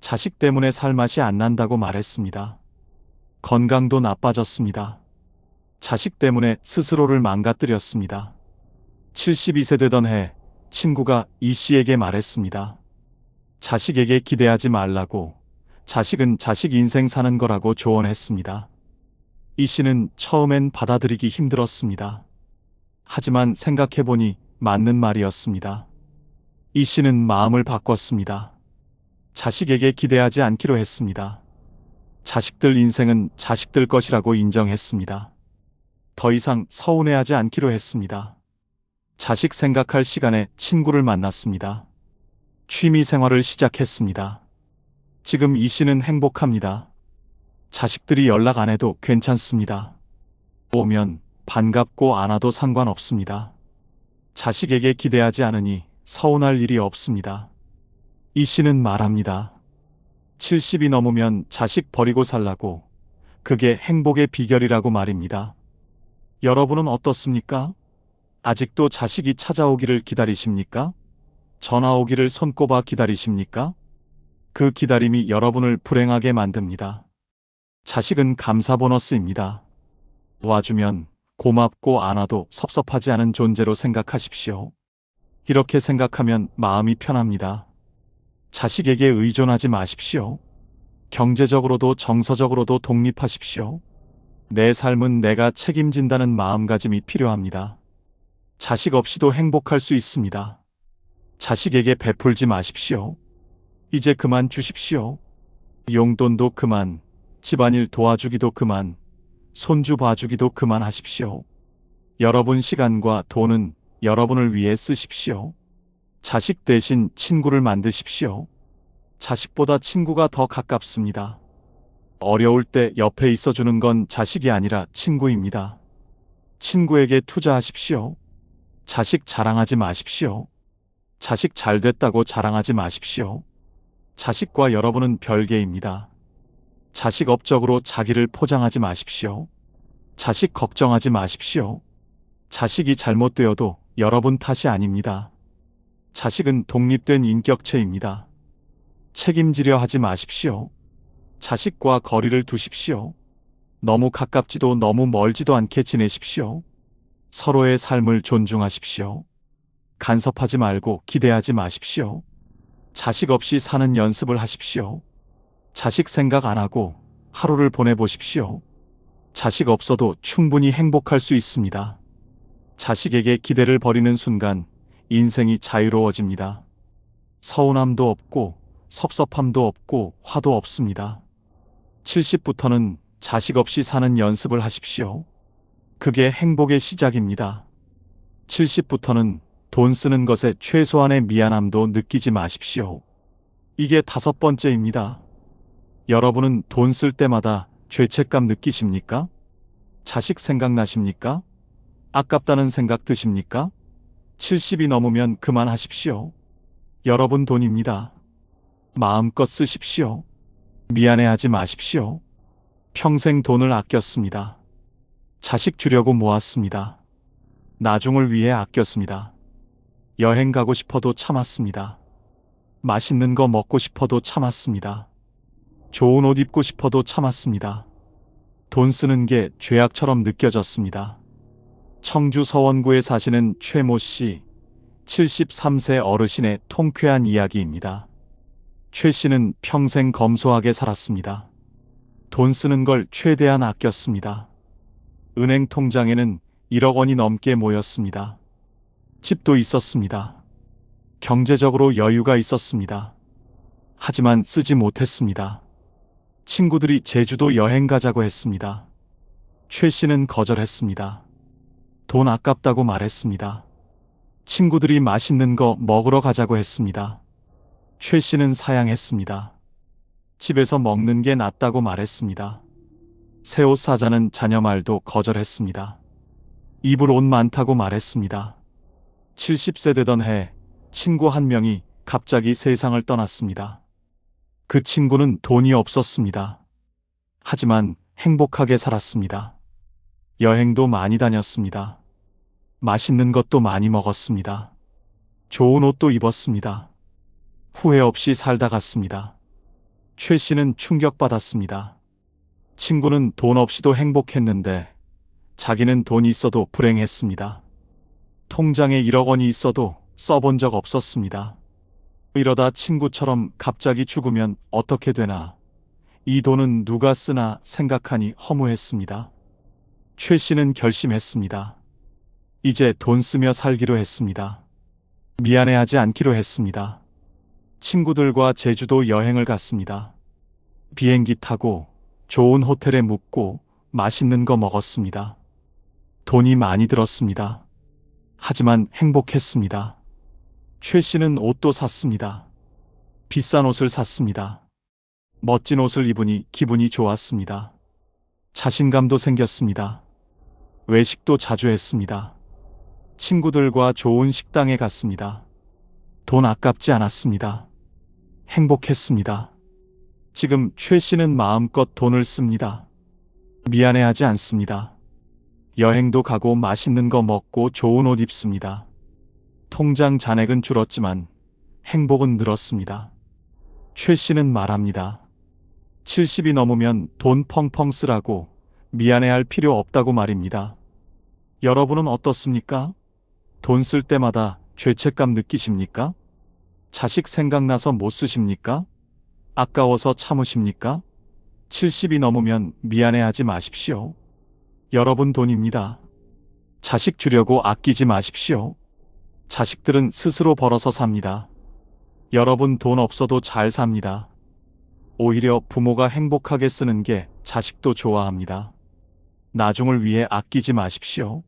자식 때문에 살맛이 안 난다고 말했습니다. 건강도 나빠졌습니다. 자식 때문에 스스로를 망가뜨렸습니다. 72세 되던 해 친구가 이 씨에게 말했습니다. 자식에게 기대하지 말라고, 자식은 자식 인생 사는 거라고 조언했습니다. 이 씨는 처음엔 받아들이기 힘들었습니다. 하지만 생각해보니 맞는 말이었습니다. 이 씨는 마음을 바꿨습니다. 자식에게 기대하지 않기로 했습니다. 자식들 인생은 자식들 것이라고 인정했습니다. 더 이상 서운해하지 않기로 했습니다. 자식 생각할 시간에 친구를 만났습니다. 취미 생활을 시작했습니다. 지금 이 씨는 행복합니다. 자식들이 연락 안 해도 괜찮습니다. 오면 반갑고 안 와도 상관없습니다. 자식에게 기대하지 않으니 서운할 일이 없습니다. 이 씨는 말합니다. 70이 넘으면 자식 버리고 살라고. 그게 행복의 비결이라고 말입니다. 여러분은 어떻습니까? 아직도 자식이 찾아오기를 기다리십니까? 전화 오기를 손꼽아 기다리십니까? 그 기다림이 여러분을 불행하게 만듭니다. 자식은 감사 보너스입니다. 와주면 고맙고 안 와도 섭섭하지 않은 존재로 생각하십시오. 이렇게 생각하면 마음이 편합니다. 자식에게 의존하지 마십시오. 경제적으로도 정서적으로도 독립하십시오. 내 삶은 내가 책임진다는 마음가짐이 필요합니다. 자식 없이도 행복할 수 있습니다. 자식에게 베풀지 마십시오. 이제 그만 주십시오. 용돈도 그만, 집안일 도와주기도 그만, 손주 봐주기도 그만하십시오. 여러분 시간과 돈은 여러분을 위해 쓰십시오. 자식 대신 친구를 만드십시오. 자식보다 친구가 더 가깝습니다. 어려울 때 옆에 있어주는 건 자식이 아니라 친구입니다. 친구에게 투자하십시오. 자식 자랑하지 마십시오. 자식 잘 됐다고 자랑하지 마십시오. 자식과 여러분은 별개입니다. 자식 업적으로 자기를 포장하지 마십시오. 자식 걱정하지 마십시오. 자식이 잘못되어도 여러분 탓이 아닙니다. 자식은 독립된 인격체입니다. 책임지려 하지 마십시오. 자식과 거리를 두십시오. 너무 가깝지도 너무 멀지도 않게 지내십시오. 서로의 삶을 존중하십시오. 간섭하지 말고 기대하지 마십시오. 자식 없이 사는 연습을 하십시오. 자식 생각 안 하고 하루를 보내보십시오. 자식 없어도 충분히 행복할 수 있습니다. 자식에게 기대를 버리는 순간 인생이 자유로워집니다. 서운함도 없고 섭섭함도 없고 화도 없습니다. 70부터는 자식 없이 사는 연습을 하십시오. 그게 행복의 시작입니다. 70부터는 돈 쓰는 것에 최소한의 미안함도 느끼지 마십시오. 이게 5번째입니다. 여러분은 돈 쓸 때마다 죄책감 느끼십니까? 자식 생각나십니까? 아깝다는 생각 드십니까? 70이 넘으면 그만하십시오. 여러분 돈입니다. 마음껏 쓰십시오. 미안해하지 마십시오. 평생 돈을 아꼈습니다. 자식 주려고 모았습니다. 나중을 위해 아꼈습니다. 여행 가고 싶어도 참았습니다. 맛있는 거 먹고 싶어도 참았습니다. 좋은 옷 입고 싶어도 참았습니다. 돈 쓰는 게 죄악처럼 느껴졌습니다. 청주 서원구에 사시는 최모 씨, 73세 어르신의 통쾌한 이야기입니다. 최 씨는 평생 검소하게 살았습니다. 돈 쓰는 걸 최대한 아꼈습니다. 은행 통장에는 1억 원이 넘게 모였습니다. 집도 있었습니다. 경제적으로 여유가 있었습니다. 하지만 쓰지 못했습니다. 친구들이 제주도 여행 가자고 했습니다. 최 씨는 거절했습니다. 돈 아깝다고 말했습니다. 친구들이 맛있는 거 먹으러 가자고 했습니다. 최 씨는 사양했습니다. 집에서 먹는 게 낫다고 말했습니다. 새 옷 사자는 자녀 말도 거절했습니다. 입을 옷 많다고 말했습니다. 70세 되던 해 친구 한 명이 갑자기 세상을 떠났습니다. 그 친구는 돈이 없었습니다. 하지만 행복하게 살았습니다. 여행도 많이 다녔습니다. 맛있는 것도 많이 먹었습니다. 좋은 옷도 입었습니다. 후회 없이 살다 갔습니다. 최 씨는 충격받았습니다. 친구는 돈 없이도 행복했는데 자기는 돈이 있어도 불행했습니다. 통장에 1억 원이 있어도 써본 적 없었습니다. 이러다 친구처럼 갑자기 죽으면 어떻게 되나, 이 돈은 누가 쓰나 생각하니 허무했습니다. 최 씨는 결심했습니다. 이제 돈 쓰며 살기로 했습니다. 미안해하지 않기로 했습니다. 친구들과 제주도 여행을 갔습니다. 비행기 타고 좋은 호텔에 묵고 맛있는 거 먹었습니다. 돈이 많이 들었습니다. 하지만 행복했습니다. 최 씨는 옷도 샀습니다. 비싼 옷을 샀습니다. 멋진 옷을 입으니 기분이 좋았습니다. 자신감도 생겼습니다. 외식도 자주 했습니다. 친구들과 좋은 식당에 갔습니다. 돈 아깝지 않았습니다. 행복했습니다. 지금 최 씨는 마음껏 돈을 씁니다. 미안해하지 않습니다. 여행도 가고 맛있는 거 먹고 좋은 옷 입습니다. 통장 잔액은 줄었지만 행복은 늘었습니다. 최 씨는 말합니다. 70이 넘으면 돈 펑펑 쓰라고 미안해할 필요 없다고 말입니다. 여러분은 어떻습니까? 돈 쓸 때마다 죄책감 느끼십니까? 자식 생각나서 못 쓰십니까? 아까워서 참으십니까? 70이 넘으면 미안해하지 마십시오. 여러분 돈입니다. 자식 주려고 아끼지 마십시오. 자식들은 스스로 벌어서 삽니다. 여러분 돈 없어도 잘 삽니다. 오히려 부모가 행복하게 쓰는 게 자식도 좋아합니다. 나중을 위해 아끼지 마십시오.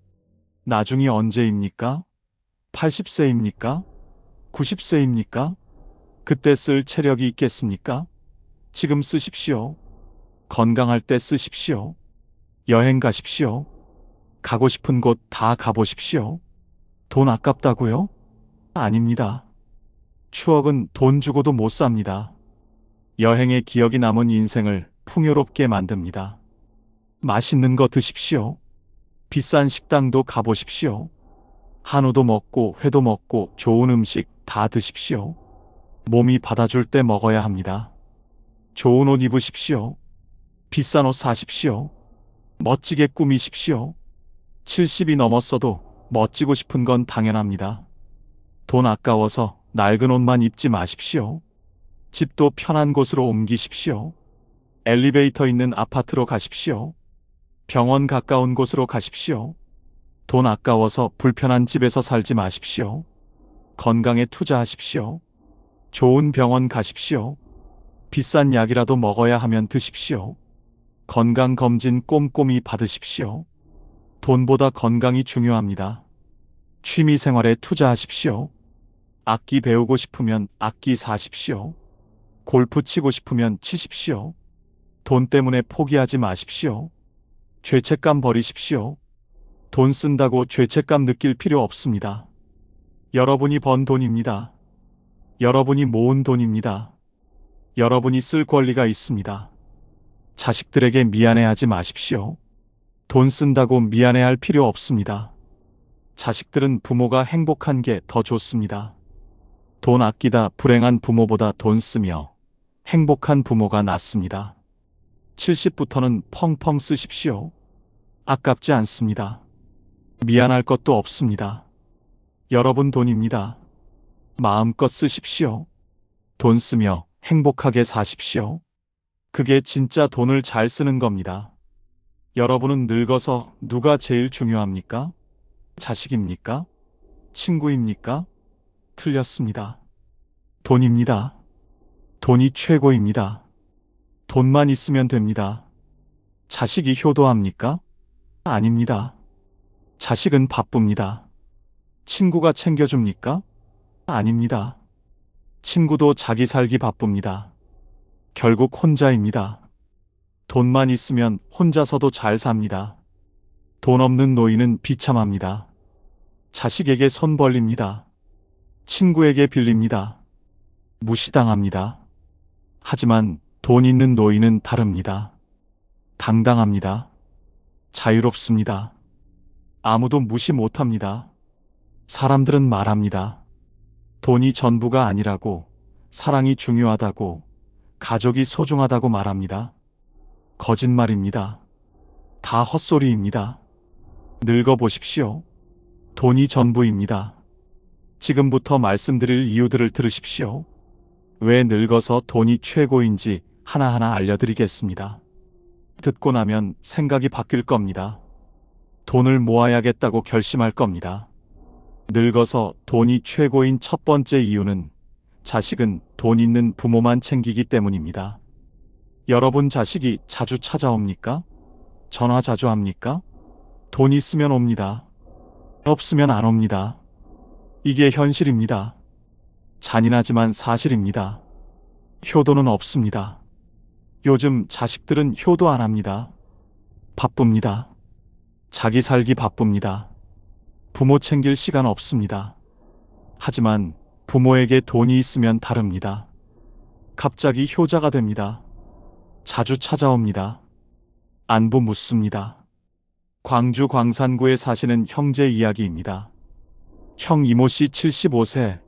나중이 언제입니까? 80세입니까? 90세입니까? 그때 쓸 체력이 있겠습니까? 지금 쓰십시오. 건강할 때 쓰십시오. 여행 가십시오. 가고 싶은 곳 다 가보십시오. 돈 아깝다고요? 아닙니다. 추억은 돈 주고도 못 삽니다. 여행의 기억이 남은 인생을 풍요롭게 만듭니다. 맛있는 거 드십시오. 비싼 식당도 가보십시오. 한우도 먹고 회도 먹고 좋은 음식 다 드십시오. 몸이 받아줄 때 먹어야 합니다. 좋은 옷 입으십시오. 비싼 옷 사십시오. 멋지게 꾸미십시오. 70이 넘었어도 멋지고 싶은 건 당연합니다. 돈 아까워서 낡은 옷만 입지 마십시오. 집도 편한 곳으로 옮기십시오. 엘리베이터 있는 아파트로 가십시오. 병원 가까운 곳으로 가십시오. 돈 아까워서 불편한 집에서 살지 마십시오. 건강에 투자하십시오. 좋은 병원 가십시오. 비싼 약이라도 먹어야 하면 드십시오. 건강검진 꼼꼼히 받으십시오. 돈보다 건강이 중요합니다. 취미 생활에 투자하십시오. 악기 배우고 싶으면 악기 사십시오. 골프 치고 싶으면 치십시오. 돈 때문에 포기하지 마십시오. 죄책감 버리십시오. 돈 쓴다고 죄책감 느낄 필요 없습니다. 여러분이 번 돈입니다. 여러분이 모은 돈입니다. 여러분이 쓸 권리가 있습니다. 자식들에게 미안해하지 마십시오. 돈 쓴다고 미안해할 필요 없습니다. 자식들은 부모가 행복한 게 더 좋습니다. 돈 아끼다 불행한 부모보다 돈 쓰며 행복한 부모가 낫습니다. 70부터는 펑펑 쓰십시오. 아깝지 않습니다. 미안할 것도 없습니다. 여러분 돈입니다. 마음껏 쓰십시오. 돈 쓰며 행복하게 사십시오. 그게 진짜 돈을 잘 쓰는 겁니다. 여러분은 늙어서 누가 제일 중요합니까? 자식입니까? 친구입니까? 틀렸습니다. 돈입니다. 돈이 최고입니다. 돈만 있으면 됩니다. 자식이 효도합니까? 아닙니다. 자식은 바쁩니다. 친구가 챙겨줍니까? 아닙니다. 친구도 자기 살기 바쁩니다. 결국 혼자입니다. 돈만 있으면 혼자서도 잘 삽니다. 돈 없는 노인은 비참합니다. 자식에게 손 벌립니다. 친구에게 빌립니다. 무시당합니다. 하지만 돈 있는 노인은 다릅니다. 당당합니다. 자유롭습니다. 아무도 무시 못합니다. 사람들은 말합니다. 돈이 전부가 아니라고, 사랑이 중요하다고, 가족이 소중하다고 말합니다. 거짓말입니다. 다 헛소리입니다. 늙어보십시오. 돈이 전부입니다. 지금부터 말씀드릴 이유들을 들으십시오. 왜 늙어서 돈이 최고인지 하나하나 알려드리겠습니다. 듣고 나면 생각이 바뀔 겁니다. 돈을 모아야겠다고 결심할 겁니다. 늙어서 돈이 최고인 첫 번째 이유는 자식은 돈 있는 부모만 챙기기 때문입니다. 여러분 자식이 자주 찾아옵니까? 전화 자주 합니까? 돈 있으면 옵니다. 없으면 안 옵니다. 이게 현실입니다. 잔인하지만 사실입니다. 효도는 없습니다. 요즘 자식들은 효도 안 합니다. 바쁩니다. 자기 살기 바쁩니다. 부모 챙길 시간 없습니다. 하지만 부모에게 돈이 있으면 다릅니다. 갑자기 효자가 됩니다. 자주 찾아옵니다. 안부 묻습니다. 광주 광산구에 사시는 형제 이야기입니다. 형 이모씨 75세,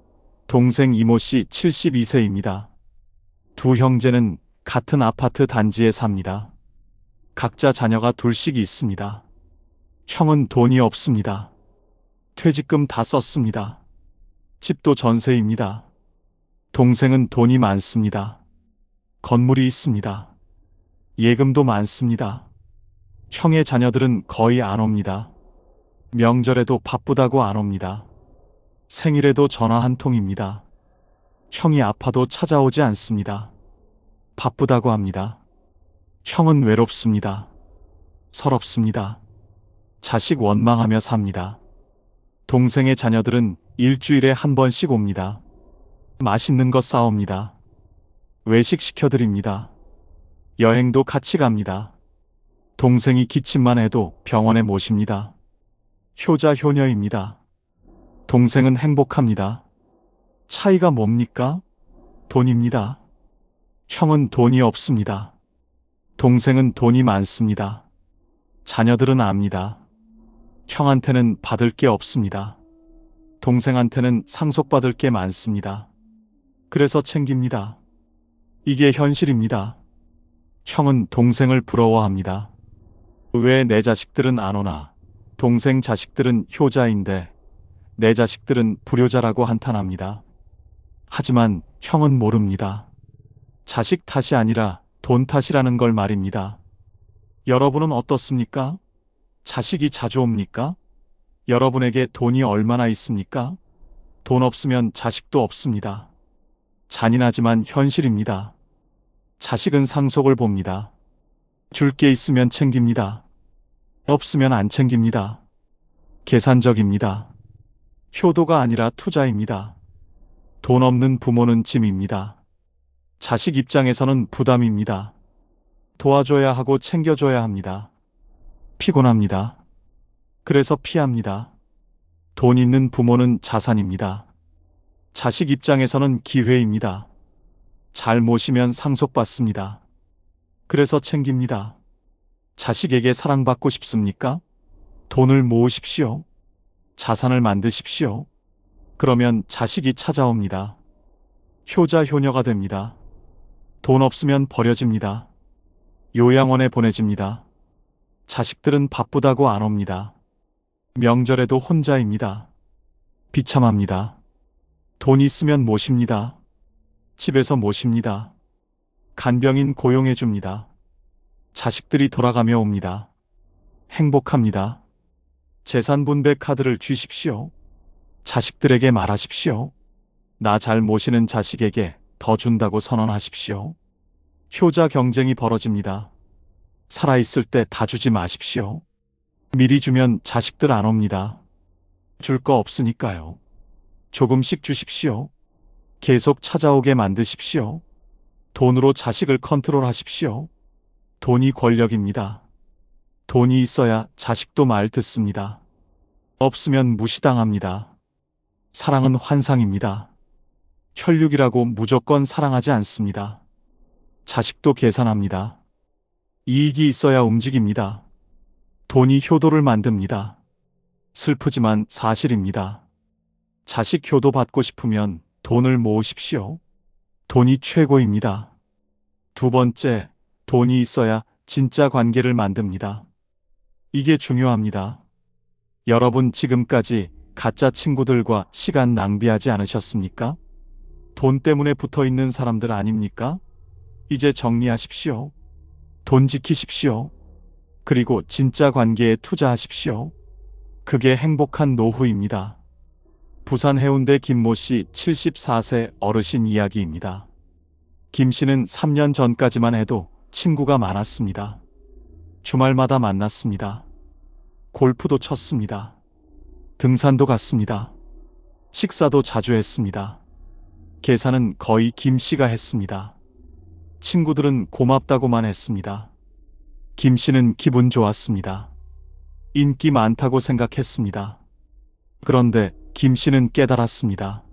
동생 이모씨 72세입니다. 두 형제는 같은 아파트 단지에 삽니다. 각자 자녀가 둘씩 있습니다. 형은 돈이 없습니다. 퇴직금 다 썼습니다. 집도 전세입니다. 동생은 돈이 많습니다. 건물이 있습니다. 예금도 많습니다. 형의 자녀들은 거의 안 옵니다. 명절에도 바쁘다고 안 옵니다. 생일에도 전화 한 통입니다. 형이 아파도 찾아오지 않습니다. 바쁘다고 합니다. 형은 외롭습니다. 서럽습니다. 자식 원망하며 삽니다. 동생의 자녀들은 일주일에 한 번씩 옵니다. 맛있는 거 싸옵니다. 외식 시켜드립니다. 여행도 같이 갑니다. 동생이 기침만 해도 병원에 모십니다. 효자 효녀입니다. 동생은 행복합니다. 차이가 뭡니까? 돈입니다. 형은 돈이 없습니다. 동생은 돈이 많습니다. 자녀들은 압니다. 형한테는 받을 게 없습니다. 동생한테는 상속받을 게 많습니다. 그래서 챙깁니다. 이게 현실입니다. 형은 동생을 부러워합니다. 왜 내 자식들은 안 오나? 동생 자식들은 효자인데 내 자식들은 불효자라고 한탄합니다. 하지만 형은 모릅니다. 자식 탓이 아니라 돈 탓이라는 걸 말입니다. 여러분은 어떻습니까? 자식이 자주 옵니까? 여러분에게 돈이 얼마나 있습니까? 돈 없으면 자식도 없습니다. 잔인하지만 현실입니다. 자식은 상속을 봅니다. 줄 게 있으면 챙깁니다. 없으면 안 챙깁니다. 계산적입니다. 효도가 아니라 투자입니다. 돈 없는 부모는 짐입니다. 자식 입장에서는 부담입니다. 도와줘야 하고 챙겨줘야 합니다. 피곤합니다. 그래서 피합니다. 돈 있는 부모는 자산입니다. 자식 입장에서는 기회입니다. 잘 모시면 상속받습니다. 그래서 챙깁니다. 자식에게 사랑받고 싶습니까? 돈을 모으십시오. 자산을 만드십시오. 그러면 자식이 찾아옵니다. 효자 효녀가 됩니다. 돈 없으면 버려집니다. 요양원에 보내집니다. 자식들은 바쁘다고 안 옵니다. 명절에도 혼자입니다. 비참합니다. 돈 있으면 모십니다. 집에서 모십니다. 간병인 고용해 줍니다. 자식들이 돌아가며 옵니다. 행복합니다. 재산 분배 카드를 주십시오. 자식들에게 말하십시오. 나 잘 모시는 자식에게 더 준다고 선언하십시오. 효자 경쟁이 벌어집니다. 살아있을 때 다 주지 마십시오. 미리 주면 자식들 안 옵니다. 줄 거 없으니까요. 조금씩 주십시오. 계속 찾아오게 만드십시오. 돈으로 자식을 컨트롤하십시오. 돈이 권력입니다. 돈이 있어야 자식도 말 듣습니다. 없으면 무시당합니다. 사랑은 환상입니다. 혈육이라고 무조건 사랑하지 않습니다. 자식도 계산합니다. 이익이 있어야 움직입니다. 돈이 효도를 만듭니다. 슬프지만 사실입니다. 자식 효도 받고 싶으면 돈을 모으십시오. 돈이 최고입니다. 두 번째, 돈이 있어야 진짜 관계를 만듭니다. 이게 중요합니다. 여러분 지금까지 가짜 친구들과 시간 낭비하지 않으셨습니까? 돈 때문에 붙어 있는 사람들 아닙니까? 이제 정리하십시오. 돈 지키십시오. 그리고 진짜 관계에 투자하십시오. 그게 행복한 노후입니다. 부산 해운대 김모 씨 74세 어르신 이야기입니다. 김 씨는 3년 전까지만 해도 친구가 많았습니다. 주말마다 만났습니다. 골프도 쳤습니다. 등산도 갔습니다. 식사도 자주 했습니다. 계산은 거의 김 씨가 했습니다. 친구들은 고맙다고만 했습니다. 김 씨는 기분 좋았습니다. 인기 많다고 생각했습니다. 그런데 김 씨는 깨달았습니다.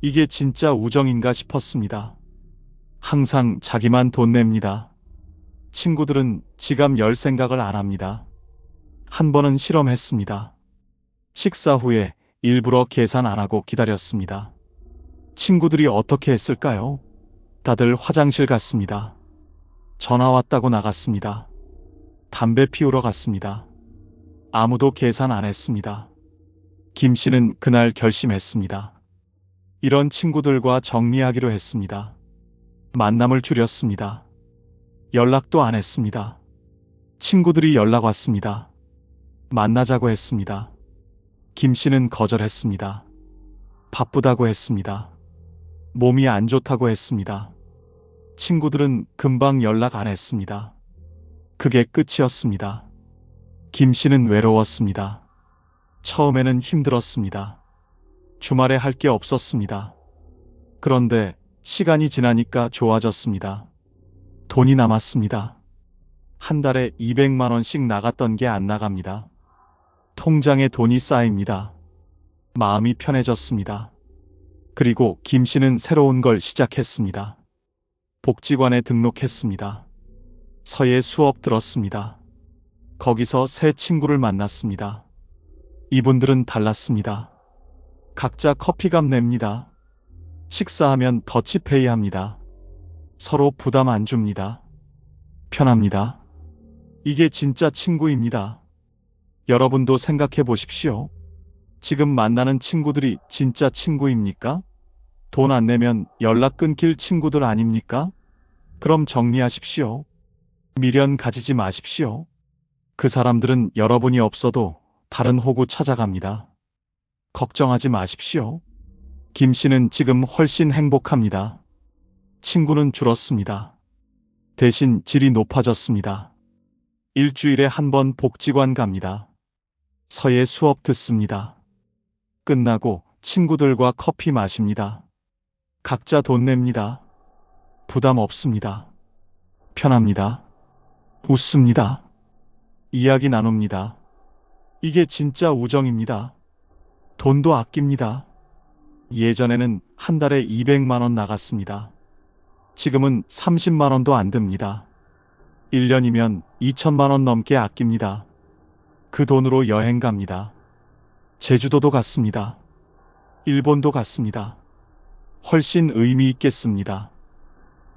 이게 진짜 우정인가 싶었습니다. 항상 자기만 돈 냅니다. 친구들은 지갑 열 생각을 안 합니다. 한 번은 실험했습니다. 식사 후에 일부러 계산 안 하고 기다렸습니다. 친구들이 어떻게 했을까요? 다들 화장실 갔습니다. 전화 왔다고 나갔습니다. 담배 피우러 갔습니다. 아무도 계산 안 했습니다. 김 씨는 그날 결심했습니다. 이런 친구들과 정리하기로 했습니다. 만남을 줄였습니다. 연락도 안 했습니다. 친구들이 연락 왔습니다. 만나자고 했습니다. 김 씨는 거절했습니다. 바쁘다고 했습니다. 몸이 안 좋다고 했습니다. 친구들은 금방 연락 안 했습니다. 그게 끝이었습니다. 김 씨는 외로웠습니다. 처음에는 힘들었습니다. 주말에 할 게 없었습니다. 그런데 시간이 지나니까 좋아졌습니다. 돈이 남았습니다. 한 달에 200만 원씩 나갔던 게 안 나갑니다. 통장에 돈이 쌓입니다. 마음이 편해졌습니다. 그리고 김 씨는 새로운 걸 시작했습니다. 복지관에 등록했습니다. 서예 수업 들었습니다. 거기서 새 친구를 만났습니다. 이분들은 달랐습니다. 각자 커피값 냅니다. 식사하면 더치페이 합니다. 서로 부담 안 줍니다. 편합니다. 이게 진짜 친구입니다. 여러분도 생각해 보십시오. 지금 만나는 친구들이 진짜 친구입니까? 돈 안 내면 연락 끊길 친구들 아닙니까? 그럼 정리하십시오. 미련 가지지 마십시오. 그 사람들은 여러분이 없어도 다른 호구 찾아갑니다. 걱정하지 마십시오. 김 씨는 지금 훨씬 행복합니다. 친구는 줄었습니다. 대신 질이 높아졌습니다. 일주일에 한 번 복지관 갑니다. 서예 수업 듣습니다. 끝나고 친구들과 커피 마십니다. 각자 돈 냅니다. 부담 없습니다. 편합니다. 웃습니다. 이야기 나눕니다. 이게 진짜 우정입니다. 돈도 아낍니다. 예전에는 한 달에 200만 원 나갔습니다. 지금은 30만 원도 안 듭니다. 1년이면 2천만 원 넘게 아낍니다. 그 돈으로 여행 갑니다. 제주도도 갔습니다. 일본도 갔습니다. 훨씬 의미 있겠습니다.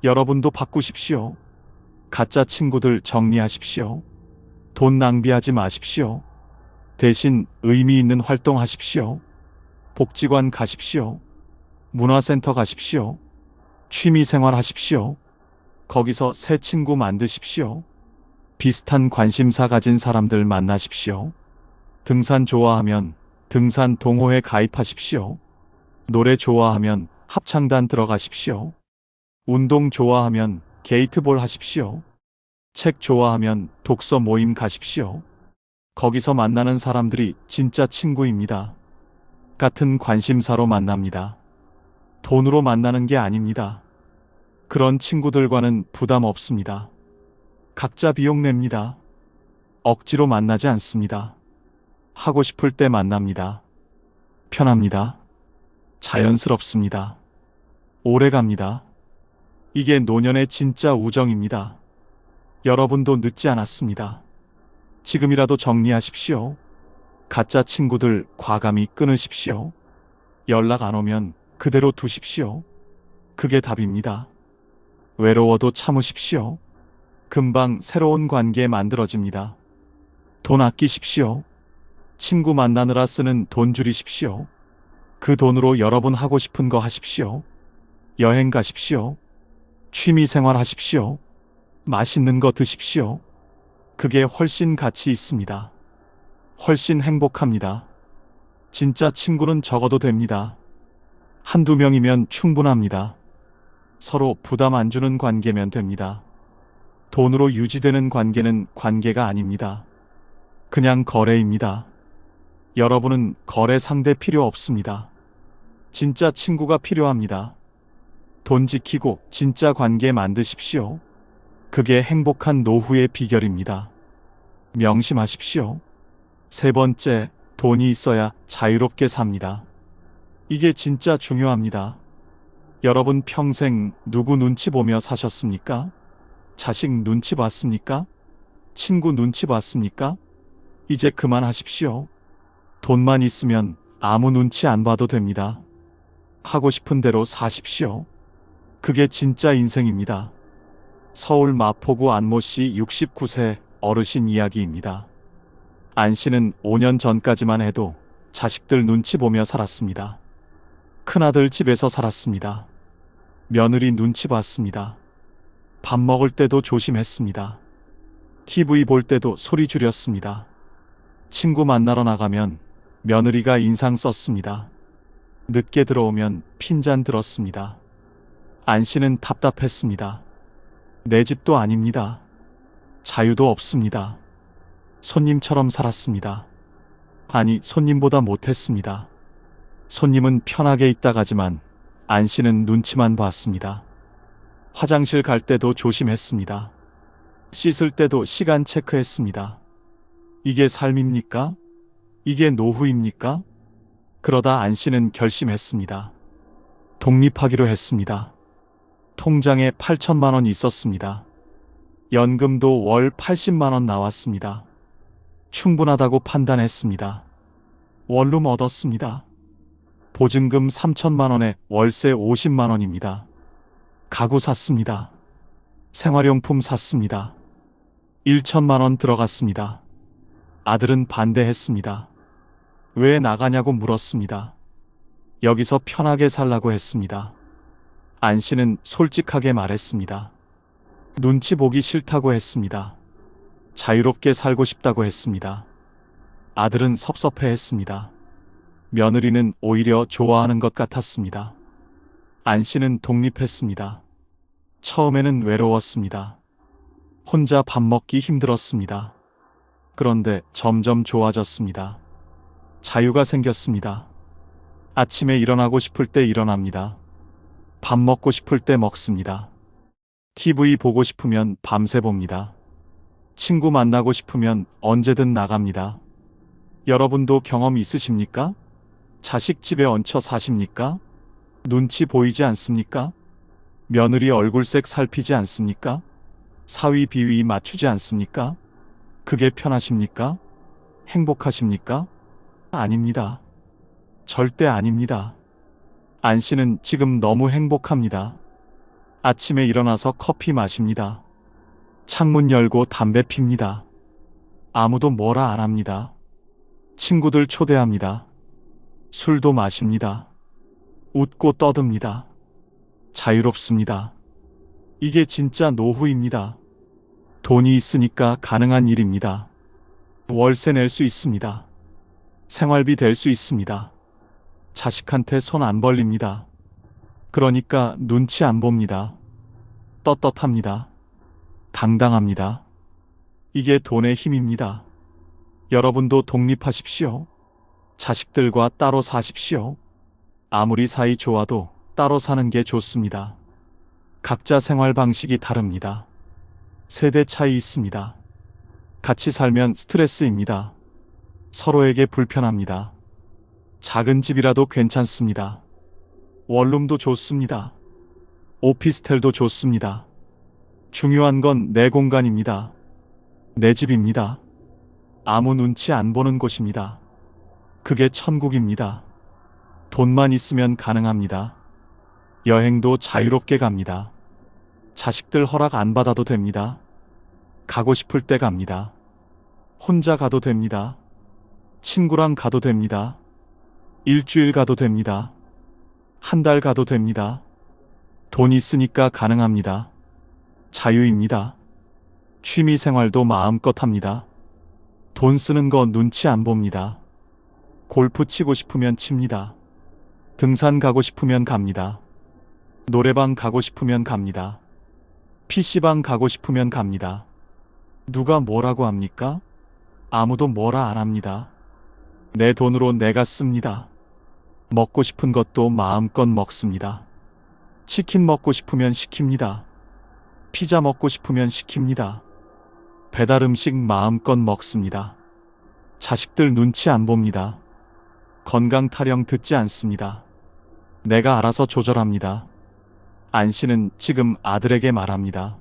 여러분도 바꾸십시오. 가짜 친구들 정리하십시오. 돈 낭비하지 마십시오. 대신 의미 있는 활동 하십시오. 복지관 가십시오. 문화센터 가십시오. 취미생활 하십시오. 거기서 새 친구 만드십시오. 비슷한 관심사 가진 사람들 만나십시오. 등산 좋아하면 등산 동호회 가입하십시오. 노래 좋아하면 합창단 들어가십시오. 운동 좋아하면 게이트볼 하십시오. 책 좋아하면 독서 모임 가십시오. 거기서 만나는 사람들이 진짜 친구입니다. 같은 관심사로 만납니다. 돈으로 만나는 게 아닙니다. 그런 친구들과는 부담 없습니다. 각자 비용 냅니다. 억지로 만나지 않습니다. 하고 싶을 때 만납니다. 편합니다. 자연스럽습니다. 오래 갑니다. 이게 노년의 진짜 우정입니다. 여러분도 늦지 않았습니다. 지금이라도 정리하십시오. 가짜 친구들 과감히 끊으십시오. 연락 안 오면 그대로 두십시오. 그게 답입니다. 외로워도 참으십시오. 금방 새로운 관계 만들어집니다. 돈 아끼십시오. 친구 만나느라 쓰는 돈 줄이십시오. 그 돈으로 여러분 하고 싶은 거 하십시오. 여행 가십시오. 취미 생활 하십시오. 맛있는 거 드십시오. 그게 훨씬 가치 있습니다. 훨씬 행복합니다. 진짜 친구는 적어도 됩니다. 한두 명이면 충분합니다. 서로 부담 안 주는 관계면 됩니다. 돈으로 유지되는 관계는 관계가 아닙니다. 그냥 거래입니다. 여러분은 거래 상대 필요 없습니다. 진짜 친구가 필요합니다. 돈 지키고 진짜 관계 만드십시오. 그게 행복한 노후의 비결입니다. 명심하십시오. 세 번째, 돈이 있어야 자유롭게 삽니다. 이게 진짜 중요합니다. 여러분 평생 누구 눈치 보며 사셨습니까? 자식 눈치 봤습니까? 친구 눈치 봤습니까? 이제 그만하십시오. 돈만 있으면 아무 눈치 안 봐도 됩니다. 하고 싶은 대로 사십시오. 그게 진짜 인생입니다. 서울 마포구 안모씨 69세 어르신 이야기입니다. 안 씨는 5년 전까지만 해도 자식들 눈치 보며 살았습니다. 큰아들 집에서 살았습니다. 며느리 눈치 봤습니다. 밥 먹을 때도 조심했습니다. TV 볼 때도 소리 줄였습니다. 친구 만나러 나가면 며느리가 인상 썼습니다. 늦게 들어오면 핀잔 들었습니다. 안 씨는 답답했습니다. 내 집도 아닙니다. 자유도 없습니다. 손님처럼 살았습니다. 아니, 손님보다 못했습니다. 손님은 편하게 있다 가지만 안 씨는 눈치만 봤습니다. 화장실 갈 때도 조심했습니다. 씻을 때도 시간 체크했습니다. 이게 삶입니까? 이게 노후입니까? 그러다 안 씨는 결심했습니다. 독립하기로 했습니다. 통장에 8천만 원 있었습니다. 연금도 월 80만 원 나왔습니다. 충분하다고 판단했습니다. 원룸 얻었습니다. 보증금 3천만 원에 월세 50만 원입니다. 가구 샀습니다. 생활용품 샀습니다. 1천만 원 들어갔습니다. 아들은 반대했습니다. 왜 나가냐고 물었습니다. 여기서 편하게 살라고 했습니다. 안 씨는 솔직하게 말했습니다. 눈치 보기 싫다고 했습니다. 자유롭게 살고 싶다고 했습니다. 아들은 섭섭해했습니다. 며느리는 오히려 좋아하는 것 같았습니다. 안 씨는 독립했습니다. 처음에는 외로웠습니다. 혼자 밥 먹기 힘들었습니다. 그런데 점점 좋아졌습니다. 자유가 생겼습니다. 아침에 일어나고 싶을 때 일어납니다. 밥 먹고 싶을 때 먹습니다. TV 보고 싶으면 밤새 봅니다. 친구 만나고 싶으면 언제든 나갑니다. 여러분도 경험 있으십니까? 자식 집에 얹혀 사십니까? 눈치 보이지 않습니까? 며느리 얼굴색 살피지 않습니까? 사위 비위 맞추지 않습니까? 그게 편하십니까? 행복하십니까? 아닙니다. 절대 아닙니다. 안 씨는 지금 너무 행복합니다. 아침에 일어나서 커피 마십니다. 창문 열고 담배 핍니다. 아무도 뭐라 안 합니다. 친구들 초대합니다. 술도 마십니다. 웃고 떠듭니다. 자유롭습니다. 이게 진짜 노후입니다. 돈이 있으니까 가능한 일입니다. 월세 낼 수 있습니다. 생활비 될 수 있습니다. 자식한테 손 안 벌립니다. 그러니까 눈치 안 봅니다. 떳떳합니다. 당당합니다. 이게 돈의 힘입니다. 여러분도 독립하십시오. 자식들과 따로 사십시오. 아무리 사이 좋아도 따로 사는 게 좋습니다. 각자 생활 방식이 다릅니다. 세대 차이 있습니다. 같이 살면 스트레스입니다. 서로에게 불편합니다. 작은 집이라도 괜찮습니다. 원룸도 좋습니다. 오피스텔도 좋습니다. 중요한 건 내 공간입니다. 내 집입니다. 아무 눈치 안 보는 곳입니다. 그게 천국입니다. 돈만 있으면 가능합니다. 여행도 자유롭게 갑니다. 자식들 허락 안 받아도 됩니다. 가고 싶을 때 갑니다. 혼자 가도 됩니다. 친구랑 가도 됩니다. 일주일 가도 됩니다. 한 달 가도 됩니다. 돈 있으니까 가능합니다. 자유입니다. 취미 생활도 마음껏 합니다. 돈 쓰는 거 눈치 안 봅니다. 골프 치고 싶으면 칩니다. 등산 가고 싶으면 갑니다. 노래방 가고 싶으면 갑니다. PC방 가고 싶으면 갑니다. 누가 뭐라고 합니까? 아무도 뭐라 안 합니다. 내 돈으로 내가 씁니다. 먹고 싶은 것도 마음껏 먹습니다. 치킨 먹고 싶으면 시킵니다. 피자 먹고 싶으면 시킵니다. 배달 음식 마음껏 먹습니다. 자식들 눈치 안 봅니다. 건강 타령 듣지 않습니다. 내가 알아서 조절합니다. 안 씨는 지금 아들에게 말합니다.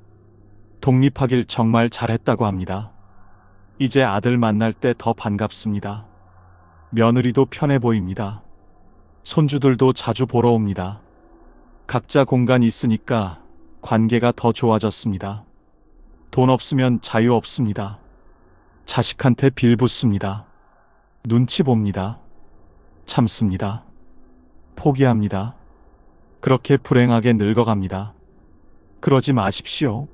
독립하길 정말 잘했다고 합니다. 이제 아들 만날 때 더 반갑습니다. 며느리도 편해 보입니다. 손주들도 자주 보러 옵니다. 각자 공간 있으니까 관계가 더 좋아졌습니다. 돈 없으면 자유 없습니다. 자식한테 빌붙습니다. 눈치 봅니다. 참습니다. 포기합니다. 그렇게 불행하게 늙어갑니다. 그러지 마십시오.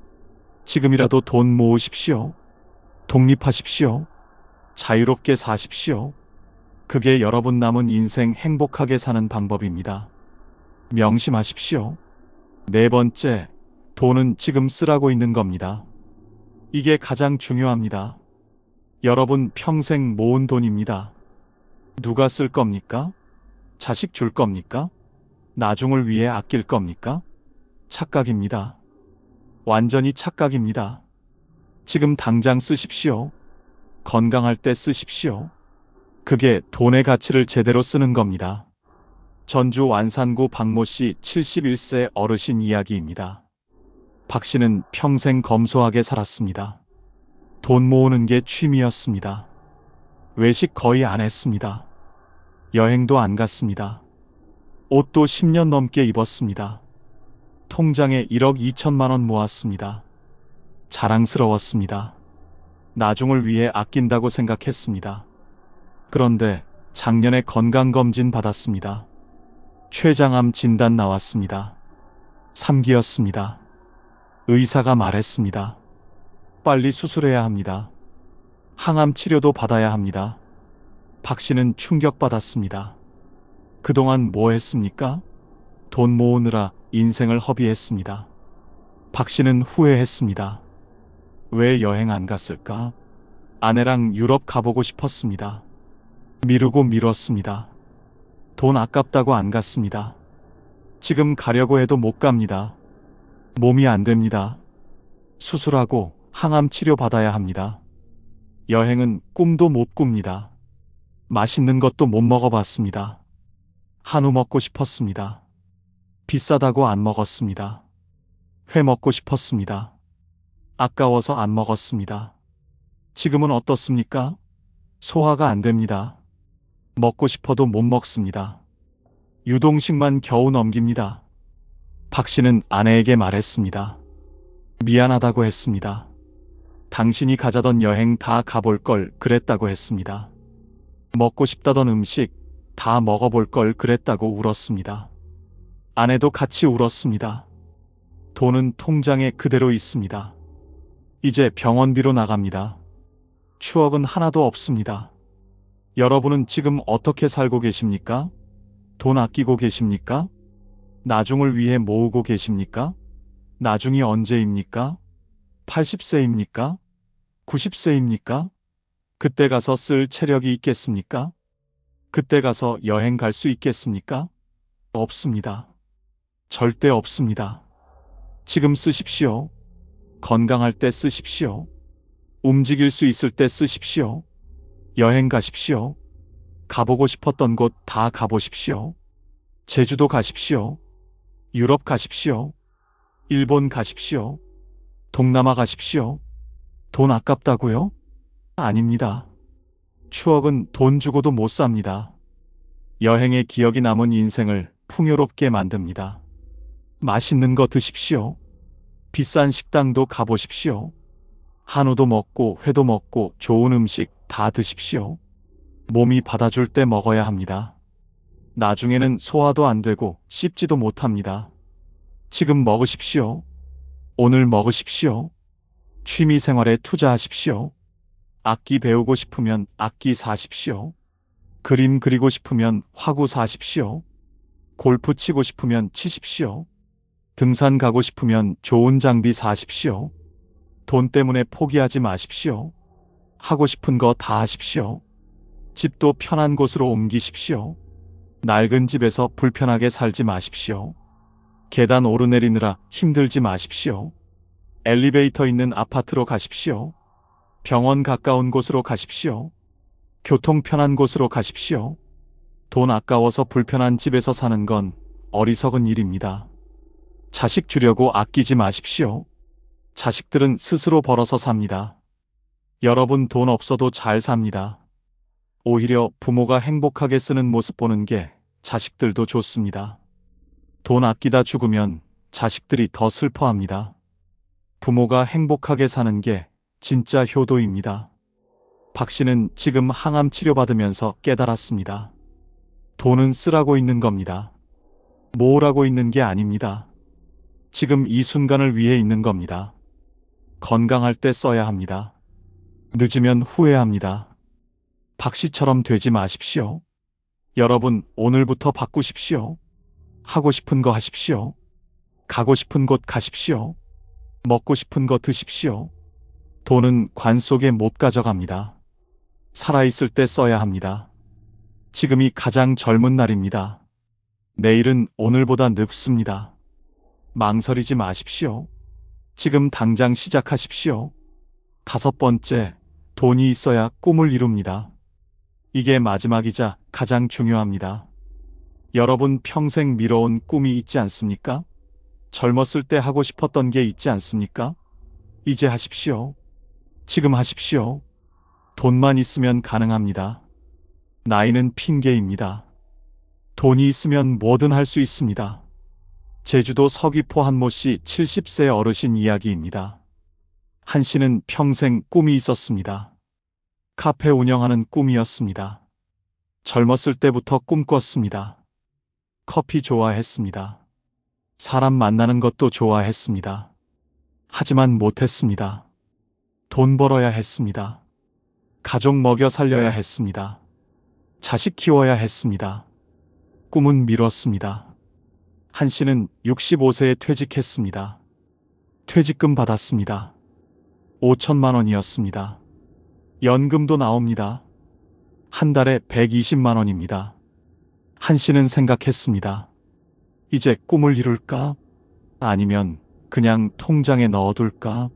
지금이라도 돈 모으십시오. 독립하십시오. 자유롭게 사십시오. 그게 여러분 남은 인생 행복하게 사는 방법입니다. 명심하십시오. 네 번째, 돈은 지금 쓰라고 있는 겁니다. 이게 가장 중요합니다. 여러분 평생 모은 돈입니다. 누가 쓸 겁니까? 자식 줄 겁니까? 나중을 위해 아낄 겁니까? 착각입니다. 완전히 착각입니다. 지금 당장 쓰십시오. 건강할 때 쓰십시오. 그게 돈의 가치를 제대로 쓰는 겁니다. 전주 완산구 박모 씨 71세 어르신 이야기입니다. 박 씨는 평생 검소하게 살았습니다. 돈 모으는 게 취미였습니다. 외식 거의 안 했습니다. 여행도 안 갔습니다. 옷도 10년 넘게 입었습니다. 통장에 1억 2천만 원 모았습니다. 자랑스러웠습니다. 나중을 위해 아낀다고 생각했습니다. 그런데 작년에 건강검진 받았습니다. 췌장암 진단 나왔습니다. 3기였습니다. 의사가 말했습니다. 빨리 수술해야 합니다. 항암 치료도 받아야 합니다. 박 씨는 충격받았습니다. 그동안 뭐 했습니까? 돈 모으느라 인생을 허비했습니다. 박 씨는 후회했습니다. 왜 여행 안 갔을까? 아내랑 유럽 가보고 싶었습니다. 미루고 미뤘습니다. 돈 아깝다고 안 갔습니다. 지금 가려고 해도 못 갑니다. 몸이 안 됩니다. 수술하고 항암 치료 받아야 합니다. 여행은 꿈도 못 꿉니다. 맛있는 것도 못 먹어봤습니다. 한우 먹고 싶었습니다. 비싸다고 안 먹었습니다. 회 먹고 싶었습니다. 아까워서 안 먹었습니다. 지금은 어떻습니까? 소화가 안 됩니다. 먹고 싶어도 못 먹습니다. 유동식만 겨우 넘깁니다. 박 씨는 아내에게 말했습니다. 미안하다고 했습니다. 당신이 가자던 여행 다 가볼 걸 그랬다고 했습니다. 먹고 싶다던 음식 다 먹어볼 걸 그랬다고 울었습니다. 아내도 같이 울었습니다. 돈은 통장에 그대로 있습니다. 이제 병원비로 나갑니다. 추억은 하나도 없습니다. 여러분은 지금 어떻게 살고 계십니까? 돈 아끼고 계십니까? 나중을 위해 모으고 계십니까? 나중이 언제입니까? 80세입니까? 90세입니까? 그때 가서 쓸 체력이 있겠습니까? 그때 가서 여행 갈 수 있겠습니까? 없습니다. 절대 없습니다. 지금 쓰십시오. 건강할 때 쓰십시오. 움직일 수 있을 때 쓰십시오. 여행 가십시오. 가보고 싶었던 곳 다 가보십시오. 제주도 가십시오. 유럽 가십시오. 일본 가십시오. 동남아 가십시오. 돈 아깝다고요? 아닙니다. 추억은 돈 주고도 못 삽니다. 여행의 기억이 남은 인생을 풍요롭게 만듭니다. 맛있는 거 드십시오. 비싼 식당도 가보십시오. 한우도 먹고 회도 먹고 좋은 음식 다 드십시오. 몸이 받아줄 때 먹어야 합니다. 나중에는 소화도 안 되고 씹지도 못합니다. 지금 먹으십시오. 오늘 먹으십시오. 취미 생활에 투자하십시오. 악기 배우고 싶으면 악기 사십시오. 그림 그리고 싶으면 화구 사십시오. 골프 치고 싶으면 치십시오. 등산 가고 싶으면 좋은 장비 사십시오. 돈 때문에 포기하지 마십시오. 하고 싶은 거 다 하십시오. 집도 편한 곳으로 옮기십시오. 낡은 집에서 불편하게 살지 마십시오. 계단 오르내리느라 힘들지 마십시오. 엘리베이터 있는 아파트로 가십시오. 병원 가까운 곳으로 가십시오. 교통 편한 곳으로 가십시오. 돈 아까워서 불편한 집에서 사는 건 어리석은 일입니다. 자식 주려고 아끼지 마십시오. 자식들은 스스로 벌어서 삽니다. 여러분 돈 없어도 잘 삽니다. 오히려 부모가 행복하게 쓰는 모습 보는 게 자식들도 좋습니다. 돈 아끼다 죽으면 자식들이 더 슬퍼합니다. 부모가 행복하게 사는 게 진짜 효도입니다. 박 씨는 지금 항암 치료받으면서 깨달았습니다. 돈은 쓰라고 있는 겁니다. 모으라고 있는 게 아닙니다. 지금 이 순간을 위해 있는 겁니다. 건강할 때 써야 합니다. 늦으면 후회합니다. 박 씨처럼 되지 마십시오. 여러분, 오늘부터 바꾸십시오. 하고 싶은 거 하십시오. 가고 싶은 곳 가십시오. 먹고 싶은 거 드십시오. 돈은 관 속에 못 가져갑니다. 살아있을 때 써야 합니다. 지금이 가장 젊은 날입니다. 내일은 오늘보다 늙습니다. 망설이지 마십시오. 지금 당장 시작하십시오. 5번째, 돈이 있어야 꿈을 이룹니다. 이게 마지막이자 가장 중요합니다. 여러분 평생 미뤄온 꿈이 있지 않습니까? 젊었을 때 하고 싶었던 게 있지 않습니까? 이제 하십시오. 지금 하십시오. 돈만 있으면 가능합니다. 나이는 핑계입니다. 돈이 있으면 뭐든 할 수 있습니다. 제주도 서귀포 한모 씨 70세 어르신 이야기입니다. 한 씨는 평생 꿈이 있었습니다. 카페 운영하는 꿈이었습니다. 젊었을 때부터 꿈꿨습니다. 커피 좋아했습니다. 사람 만나는 것도 좋아했습니다. 하지만 못했습니다. 돈 벌어야 했습니다. 가족 먹여 살려야 했습니다. 자식 키워야 했습니다. 꿈은 미뤘습니다. 한 씨는 65세에 퇴직했습니다. 퇴직금 받았습니다. 5천만 원이었습니다. 연금도 나옵니다. 한 달에 120만 원입니다. 한 씨는 생각했습니다. 이제 꿈을 이룰까? 아니면 그냥 통장에 넣어둘까?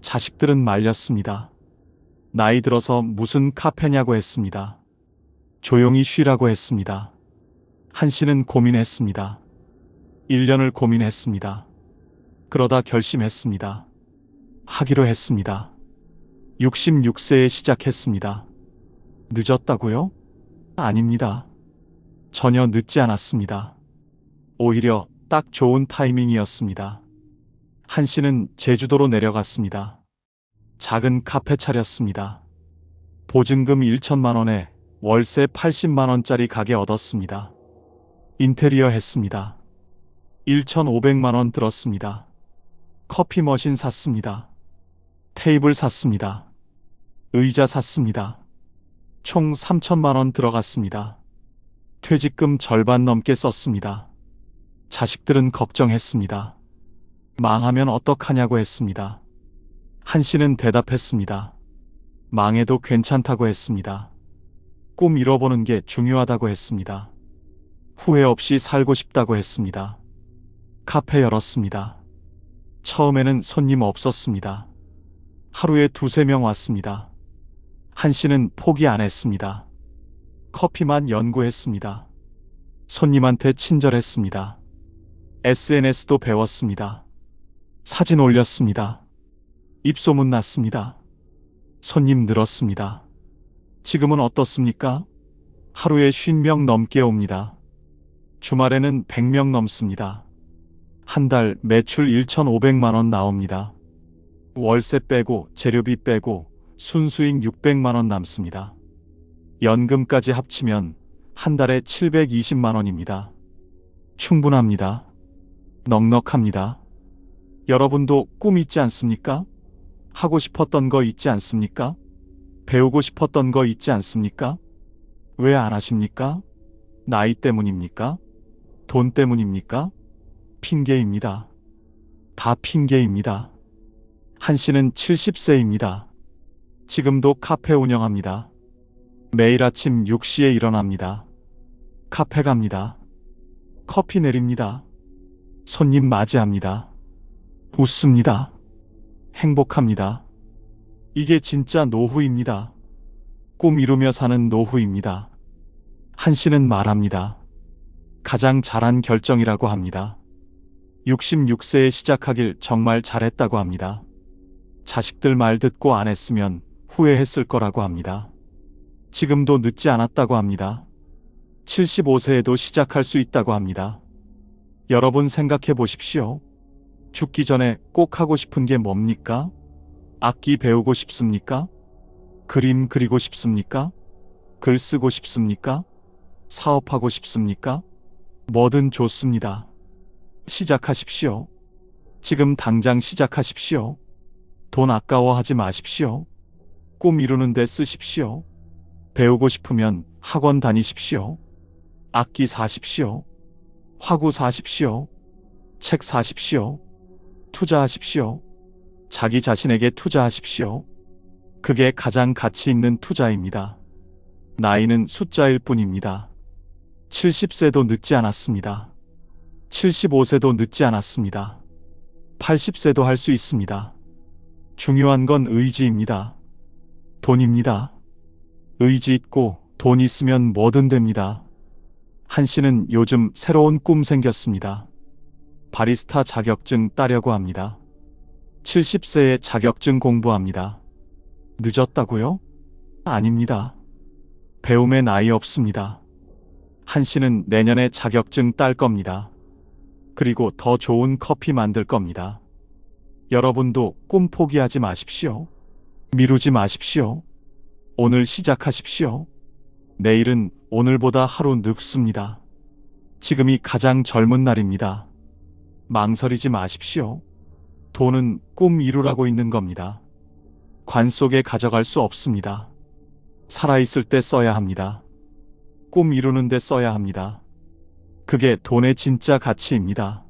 자식들은 말렸습니다. 나이 들어서 무슨 카페냐고 했습니다. 조용히 쉬라고 했습니다. 한 씨는 고민했습니다. 1년을 고민했습니다. 그러다 결심했습니다. 하기로 했습니다. 66세에 시작했습니다. 늦었다고요? 아닙니다. 전혀 늦지 않았습니다. 오히려 딱 좋은 타이밍이었습니다. 한 씨는 제주도로 내려갔습니다. 작은 카페 차렸습니다. 보증금 1천만 원에 월세 80만 원짜리 가게 얻었습니다. 인테리어 했습니다. 1,500만 원 들었습니다. 커피 머신 샀습니다. 테이블 샀습니다. 의자 샀습니다. 총 3천만 원 들어갔습니다. 퇴직금 절반 넘게 썼습니다. 자식들은 걱정했습니다. 망하면 어떡하냐고 했습니다. 한 씨는 대답했습니다. 망해도 괜찮다고 했습니다. 꿈 이뤄보는 게 중요하다고 했습니다. 후회 없이 살고 싶다고 했습니다. 카페 열었습니다. 처음에는 손님 없었습니다. 하루에 2~3명 왔습니다. 한 씨는 포기 안 했습니다. 커피만 연구했습니다. 손님한테 친절했습니다. SNS도 배웠습니다. 사진 올렸습니다. 입소문 났습니다. 손님 늘었습니다. 지금은 어떻습니까? 하루에 50명 넘게 옵니다. 주말에는 100명 넘습니다. 한 달 매출 1,500만 원 나옵니다. 월세 빼고 재료비 빼고 순수익 600만 원 남습니다. 연금까지 합치면 한 달에 720만 원입니다. 충분합니다. 넉넉합니다. 여러분도 꿈 있지 않습니까? 하고 싶었던 거 있지 않습니까? 배우고 싶었던 거 있지 않습니까? 왜 안 하십니까? 나이 때문입니까? 돈 때문입니까? 핑계입니다. 다 핑계입니다. 한 씨는 70세입니다. 지금도 카페 운영합니다. 매일 아침 6시에 일어납니다. 카페 갑니다. 커피 내립니다. 손님 맞이합니다. 웃습니다. 행복합니다. 이게 진짜 노후입니다. 꿈 이루며 사는 노후입니다. 한 씨는 말합니다. 가장 잘한 결정이라고 합니다. 66세에 시작하길 정말 잘했다고 합니다. 자식들 말 듣고 안 했으면 후회했을 거라고 합니다. 지금도 늦지 않았다고 합니다. 75세에도 시작할 수 있다고 합니다. 여러분 생각해 보십시오. 죽기 전에 꼭 하고 싶은 게 뭡니까? 악기 배우고 싶습니까? 그림 그리고 싶습니까? 글 쓰고 싶습니까? 사업하고 싶습니까? 뭐든 좋습니다. 시작하십시오. 지금 당장 시작하십시오. 돈 아까워하지 마십시오. 꿈 이루는 데 쓰십시오. 배우고 싶으면 학원 다니십시오. 악기 사십시오. 화구 사십시오. 책 사십시오. 투자하십시오. 자기 자신에게 투자하십시오. 그게 가장 가치 있는 투자입니다. 나이는 숫자일 뿐입니다. 70세도 늦지 않았습니다. 75세도 늦지 않았습니다. 80세도 할 수 있습니다. 중요한 건 의지입니다. 돈입니다. 의지 있고 돈 있으면 뭐든 됩니다. 한 씨는 요즘 새로운 꿈 생겼습니다. 바리스타 자격증 따려고 합니다. 70세에 자격증 공부합니다. 늦었다고요? 아닙니다. 배움에 나이 없습니다. 한 씨는 내년에 자격증 딸 겁니다. 그리고 더 좋은 커피 만들 겁니다. 여러분도 꿈 포기하지 마십시오. 미루지 마십시오. 오늘 시작하십시오. 내일은 오늘보다 하루 늦습니다. 지금이 가장 젊은 날입니다. 망설이지 마십시오. 돈은 꿈 이루라고 있는 겁니다. 관 속에 가져갈 수 없습니다. 살아있을 때 써야 합니다. 꿈 이루는 데 써야 합니다. 그게 돈의 진짜 가치입니다.